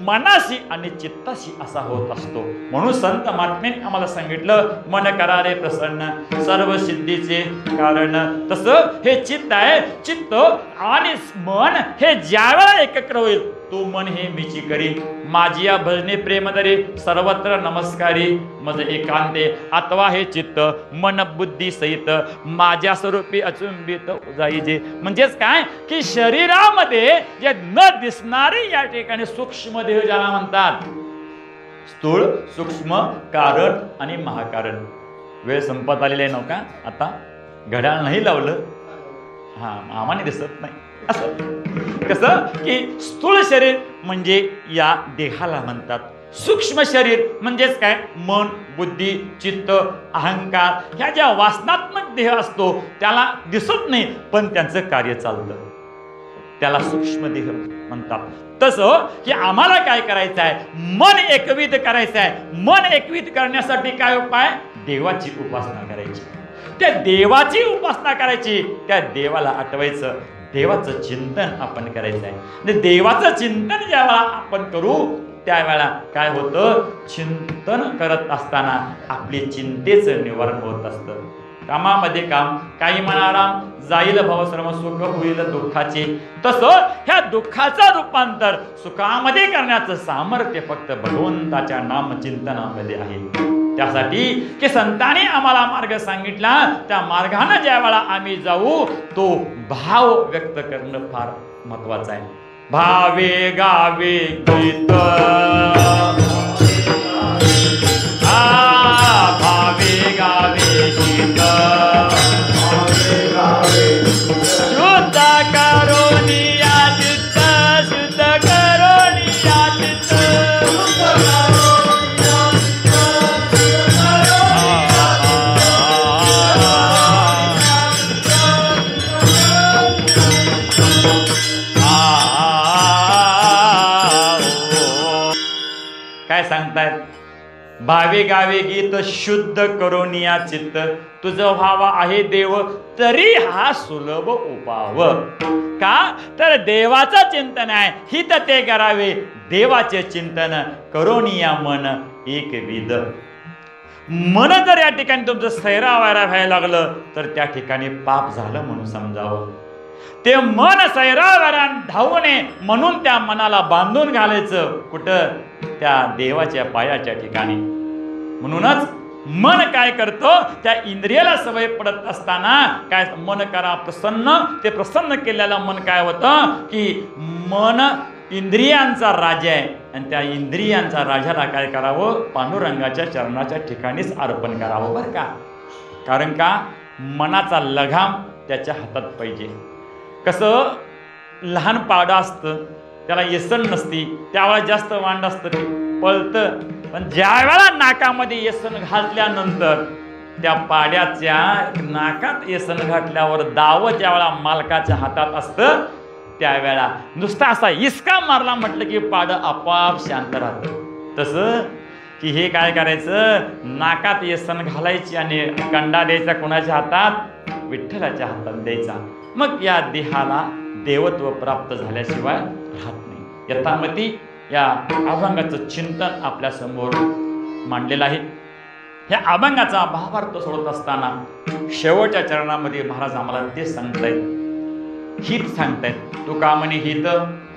मनाशी आणि चित्ताशी असा होत असतो. म्हणून संत महात्म्यांनी आम्हाला सांगितलं, मन करा रे प्रसन्न, सर्व सिद्धीचे कारण. तसं हे चित्त आहे, चित्त आणि मन हे ज्या वेळा एकत्र होईल, तू मन हे मीची करी, माझी या भजने प्रेमदरे, सर्वत्र नमस्कारी मज एकांते. अथवा हे चित्त मन बुद्धी सहित माझ्या स्वरूपी अचुंबित जाईजे. म्हणजेच काय की शरीरामध्ये जे न दिसणारे या ठिकाणी सूक्ष्म देह ज्याला म्हणतात, स्थूळ, सूक्ष्म, कारण आणि महाकारण. वेळ संपत आलेली आहे नव्हता, आता घड्याळ नाही लावलं, आम्हाला दिसत नाही. असं कसं की स्थूल शरीर म्हणजे या देहाला म्हणतात, सूक्ष्म शरीर म्हणजेच काय? मन, बुद्धी, चित्त, अहंकार ह्या ज्या वासनात्मक देह असतो त्याला दिसत नाही पण त्यांचं कार्य चालतं, त्याला सूक्ष्म देह म्हणतात. तसं की आम्हाला काय करायचं आहे? मन एकविध करायचं आहे. मन एकविध करण्यासाठी काय उपाय? देवाची उपासना करायची. त्या देवाची उपासना करायची, त्या देवाला आठवायचं, देवाचं चिंतन आपण करायचं आहे. देवाचं चिंतन ज्यावेळेला आपण करू त्यावेळेला काय होतं? चिंतन करत असताना आपले चिंतेचं निवारण होत असतं. कामामध्ये काम, काही मनाराम, जाईल भवश्रम, सुख होईल दुःखाचे. तसं ह्या दुःखाचं रूपांतर सुखामध्ये करण्याचं सामर्थ्य फक्त भगवंताच्या नामचिंतनामध्ये आहे. त्यासाठी की संतांनी आम्हाला मार्ग सांगितला, त्या मार्गाने ज्या वेळा आम्ही जाऊ तो भाव व्यक्त करणं फार महत्वाचं आहे. भावे गावे गीत, भावे गावे गीत, शुद्ध करोनिया चित्त, शुद्ध करोनिया चित्त. काय सांगतायत? भावे गावे गीत, शुद्ध करोनिया चित्त. तुझं व्हावा आहे देव तरी हा सुलभ उपाव. का तर देवाचं चिंतन आहे, हित ते करावे देवाचे चिंतन, करोनिया मन एकविध. मन जर या ठिकाणी तुमचं सैरावैरा व्हायला लागलं तर त्या ठिकाणी पाप झालं म्हणून समजावं. ते मन सैरावैरान धावू नये म्हणून त्या मनाला बांधून घालायचं कुठं? त्या देवाच्या पायाच्या ठिकाणी. म्हणूनच मन काय करतं? त्या इंद्रियाला सवय पडत असताना काय मन करा प्रसन्न, ते प्रसन्न केलेला मन काय होतं की मन इंद्रियांचा राजा आहे आणि त्या इंद्रियांचा राजाला काय करावं? पांडुरंगाच्या चरणाच्या ठिकाणीच अर्पण करावं बरं का. कारण का मनाचा लगाम त्याच्या हातात पाहिजे. कसं लहान पाडं असतं त्याला येसन नसती, त्यावेळेला जास्त वांड असतं ते पळतं, पण ज्या वेळा नाकामध्ये येसन घातल्यानंतर त्या पाड्याच्या नाकात येसन घातल्यावर दाव ज्या वेळा मालकाच्या हातात असतं त्यावेळा नुसता असा इसका मारला म्हटलं की पाड आपोआप शांत राहतं. तसं की हे काय करायचं, नाकात येसन घालायची आणि कंडा द्यायचा कोणाच्या हातात, विठ्ठलाच्या हातात द्यायचा. मग या देहाला देवत्व प्राप्त झाल्याशिवाय राहत नाही. यथामती या अभंगाचं चिंतन आपल्या समोर मांडलेलं आहे. ह्या अभंगाचा भावार्थ सोडत असताना शेवटच्या चरणामध्ये महाराज आम्हाला ते सांगतायत, हित सांगतायत. तुका म्हणे हित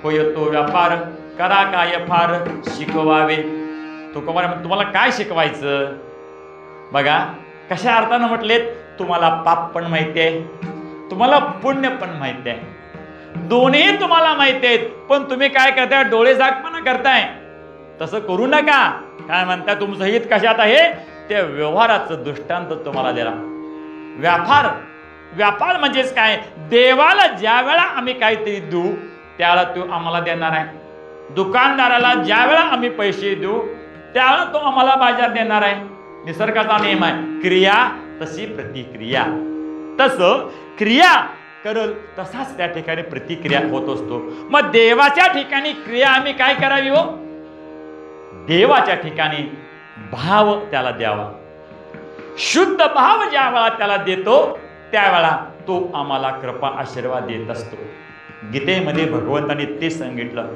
होय तो व्यापार, करा काय फार शिकवावे. तुकोबार तुम्हाला काय शिकवायचं बघा, कशा अर्थानं म्हटलेत, तुम्हाला पाप पण माहिती आहे, तुम्हाला पुण्य पण माहिती आहे, दोन्ही तुम्हाला माहिती आहेत, पण तुम्ही काय करताय, डोळे झाकपणा करताय. तसं करू नका. काय म्हणताय, तुमचं हित कशात आहे, त्या व्यवहाराचं दृष्टांत तुम्हाला दिला. व्यापार म्हणजेच काय, देवाला ज्या वेळा आम्ही काहीतरी देऊ त्यावेळा तो आम्हाला देणार आहे. दुकानदाराला ज्या वेळा आम्ही पैसे देऊ त्यावेळा तो आम्हाला बाजार देणार आहे. निसर्गाचा नियम आहे, क्रिया तशी प्रतिक्रिया. तसं क्रिया करल तसाच त्या ठिकाणी प्रतिक्रिया होत असतो. मग देवाच्या ठिकाणी क्रिया आम्ही काय करावी हो, देवाच्या ठिकाणी भाव त्याला द्यावा. शुद्ध भाव ज्या वेळा त्याला देतो त्यावेळा तो आम्हाला कृपा आशीर्वाद देत असतो. गीतेमध्ये भगवंताने ते सांगितलं,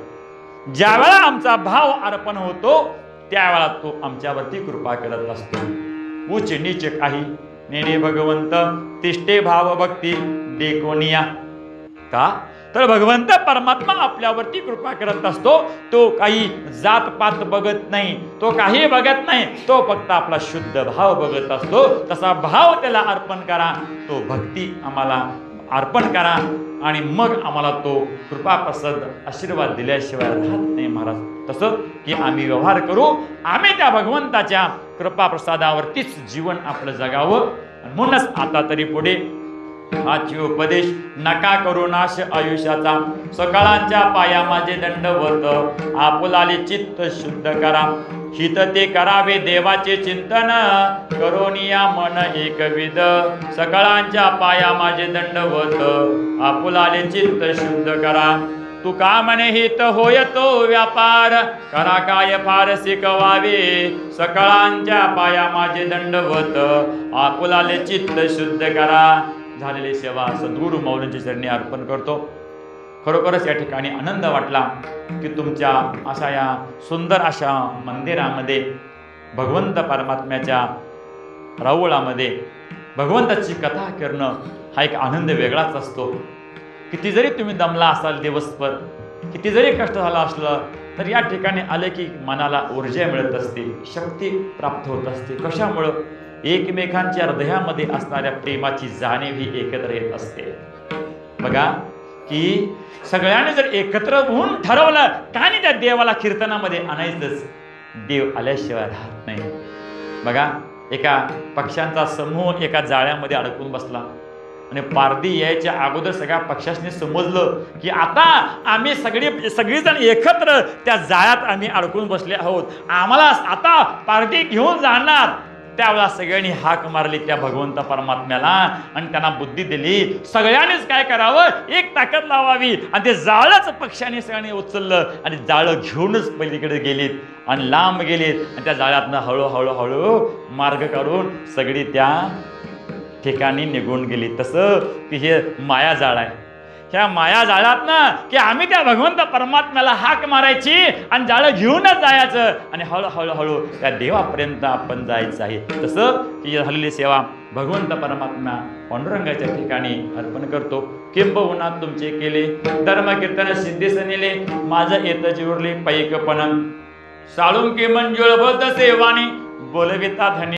ज्या वेळा आमचा भाव अर्पण होतो त्यावेळा तो आमच्यावरती कृपा करत असतो. उच्च नीच काही नेणे भगवंत, तिष्ठे भाव भक्ती देखोनिया. का तर भगवंत परमात्मा आपल्यावरती कृपा करत असतो. तो काही जात पात बघत नाही, तो काही बघत नाही, तो फक्त आपला शुद्ध भाव बघत असतो. तसा भाव त्याला अर्पण करा, तो भक्ती आम्हाला अर्पण करा आणि मग आम्हाला तो कृपा प्रसाद आशीर्वाद दिल्याशिवाय राहत नाही महाराज. तसं की आम्ही व्यवहार करू, आम्ही त्या भगवंताच्या कृपा प्रसादावरतीच जीवन आपलं जगावं. म्हणूनच आता तरी पुढे हाची उपदेश नका करू नाश आयुष्याचा, सकाळांच्या पाया माझे दंडवत, आपुलाले चित्त शुद्ध करा, हित ते करावे देवाचे चिंतन, करोनिया मन एकविध, सकाळांच्या पाया माझे दंडवत, आपुलाले चित्त शुद्ध करा. तुका म्हणे हित होय तो व्यापार, करा काय फार शिकवावे, सकाळांच्या पाया माझे दंडवत, आपुलाले चित्त शुद्ध करा. झालेली सेवा सद्गुरू माऊलींच्या चरणी अर्पण करतो. खरोखरच या ठिकाणी आनंद वाटला की तुमच्या अशा या सुंदर अशा मंदिरामध्ये भगवंत परमात्म्याच्या राऊळामध्ये भगवंताची कथा करणं हा एक आनंद वेगळाच असतो. किती जरी तुम्ही दमला असाल दिवसभर, किती जरी कष्ट झालं असलं तर या ठिकाणी आले की मनाला ऊर्जा मिळत असते, शक्ती प्राप्त होत असते. कशामुळं, एकमेकांच्या हृदयामध्ये असणाऱ्या प्रेमाची जाणीव ही एकत्र येत असते. बघा की सगळ्यांनी जर एकत्र होऊन ठरवलं का नाही त्या देवाला कीर्तनामध्ये आणायचंच, देव आल्याशिवाय राहत नाही. बघा एका पक्ष्यांचा समूह एका जाळ्यामध्ये अडकून बसला आणि पारधी यायच्या अगोदर सगळ्या पक्षांनी समजलं की आता आम्ही सगळीजण एकत्र त्या जाळ्यात आम्ही अडकून बसले आहोत, आम्हाला आता पारधी घेऊन जाणार. त्यावेळेला सगळ्यांनी हाक मारली त्या भगवंत परमात्म्याला आणि त्यांना बुद्धी दिली. सगळ्यांनीच काय करावं, एक ताकद लावावी आणि ते जाळंच पक्षांनी सगळ्यांनी उचललं आणि जाळं घेऊनच पलीकडे गेलीत आणि लांब गेलीत आणि त्या जाळ्यातनं हळूहळू मार्ग काढून सगळी त्या ठिकाणी निघून गेली. तसं की हे माया जाळ आहे. ह्या माया जाळ्यातनं की आम्ही त्या भगवंत परमात्म्याला हाक मारायची आणि जाळं घेऊनच जायचं आणि हळूहळू त्या देवापर्यंत आपण जायचं आहे. तसं की झालेली सेवा भगवंत परमात्मा पांडुरंगाच्या ठिकाणी अर्पण करतो. किंबहुना तुमचे केले धर्म कीर्तन सिद्धीस नेले, माझं येत जिवरले पैकपण, साळुंकी मंजुळ भद सेवानी बोलविता धनी.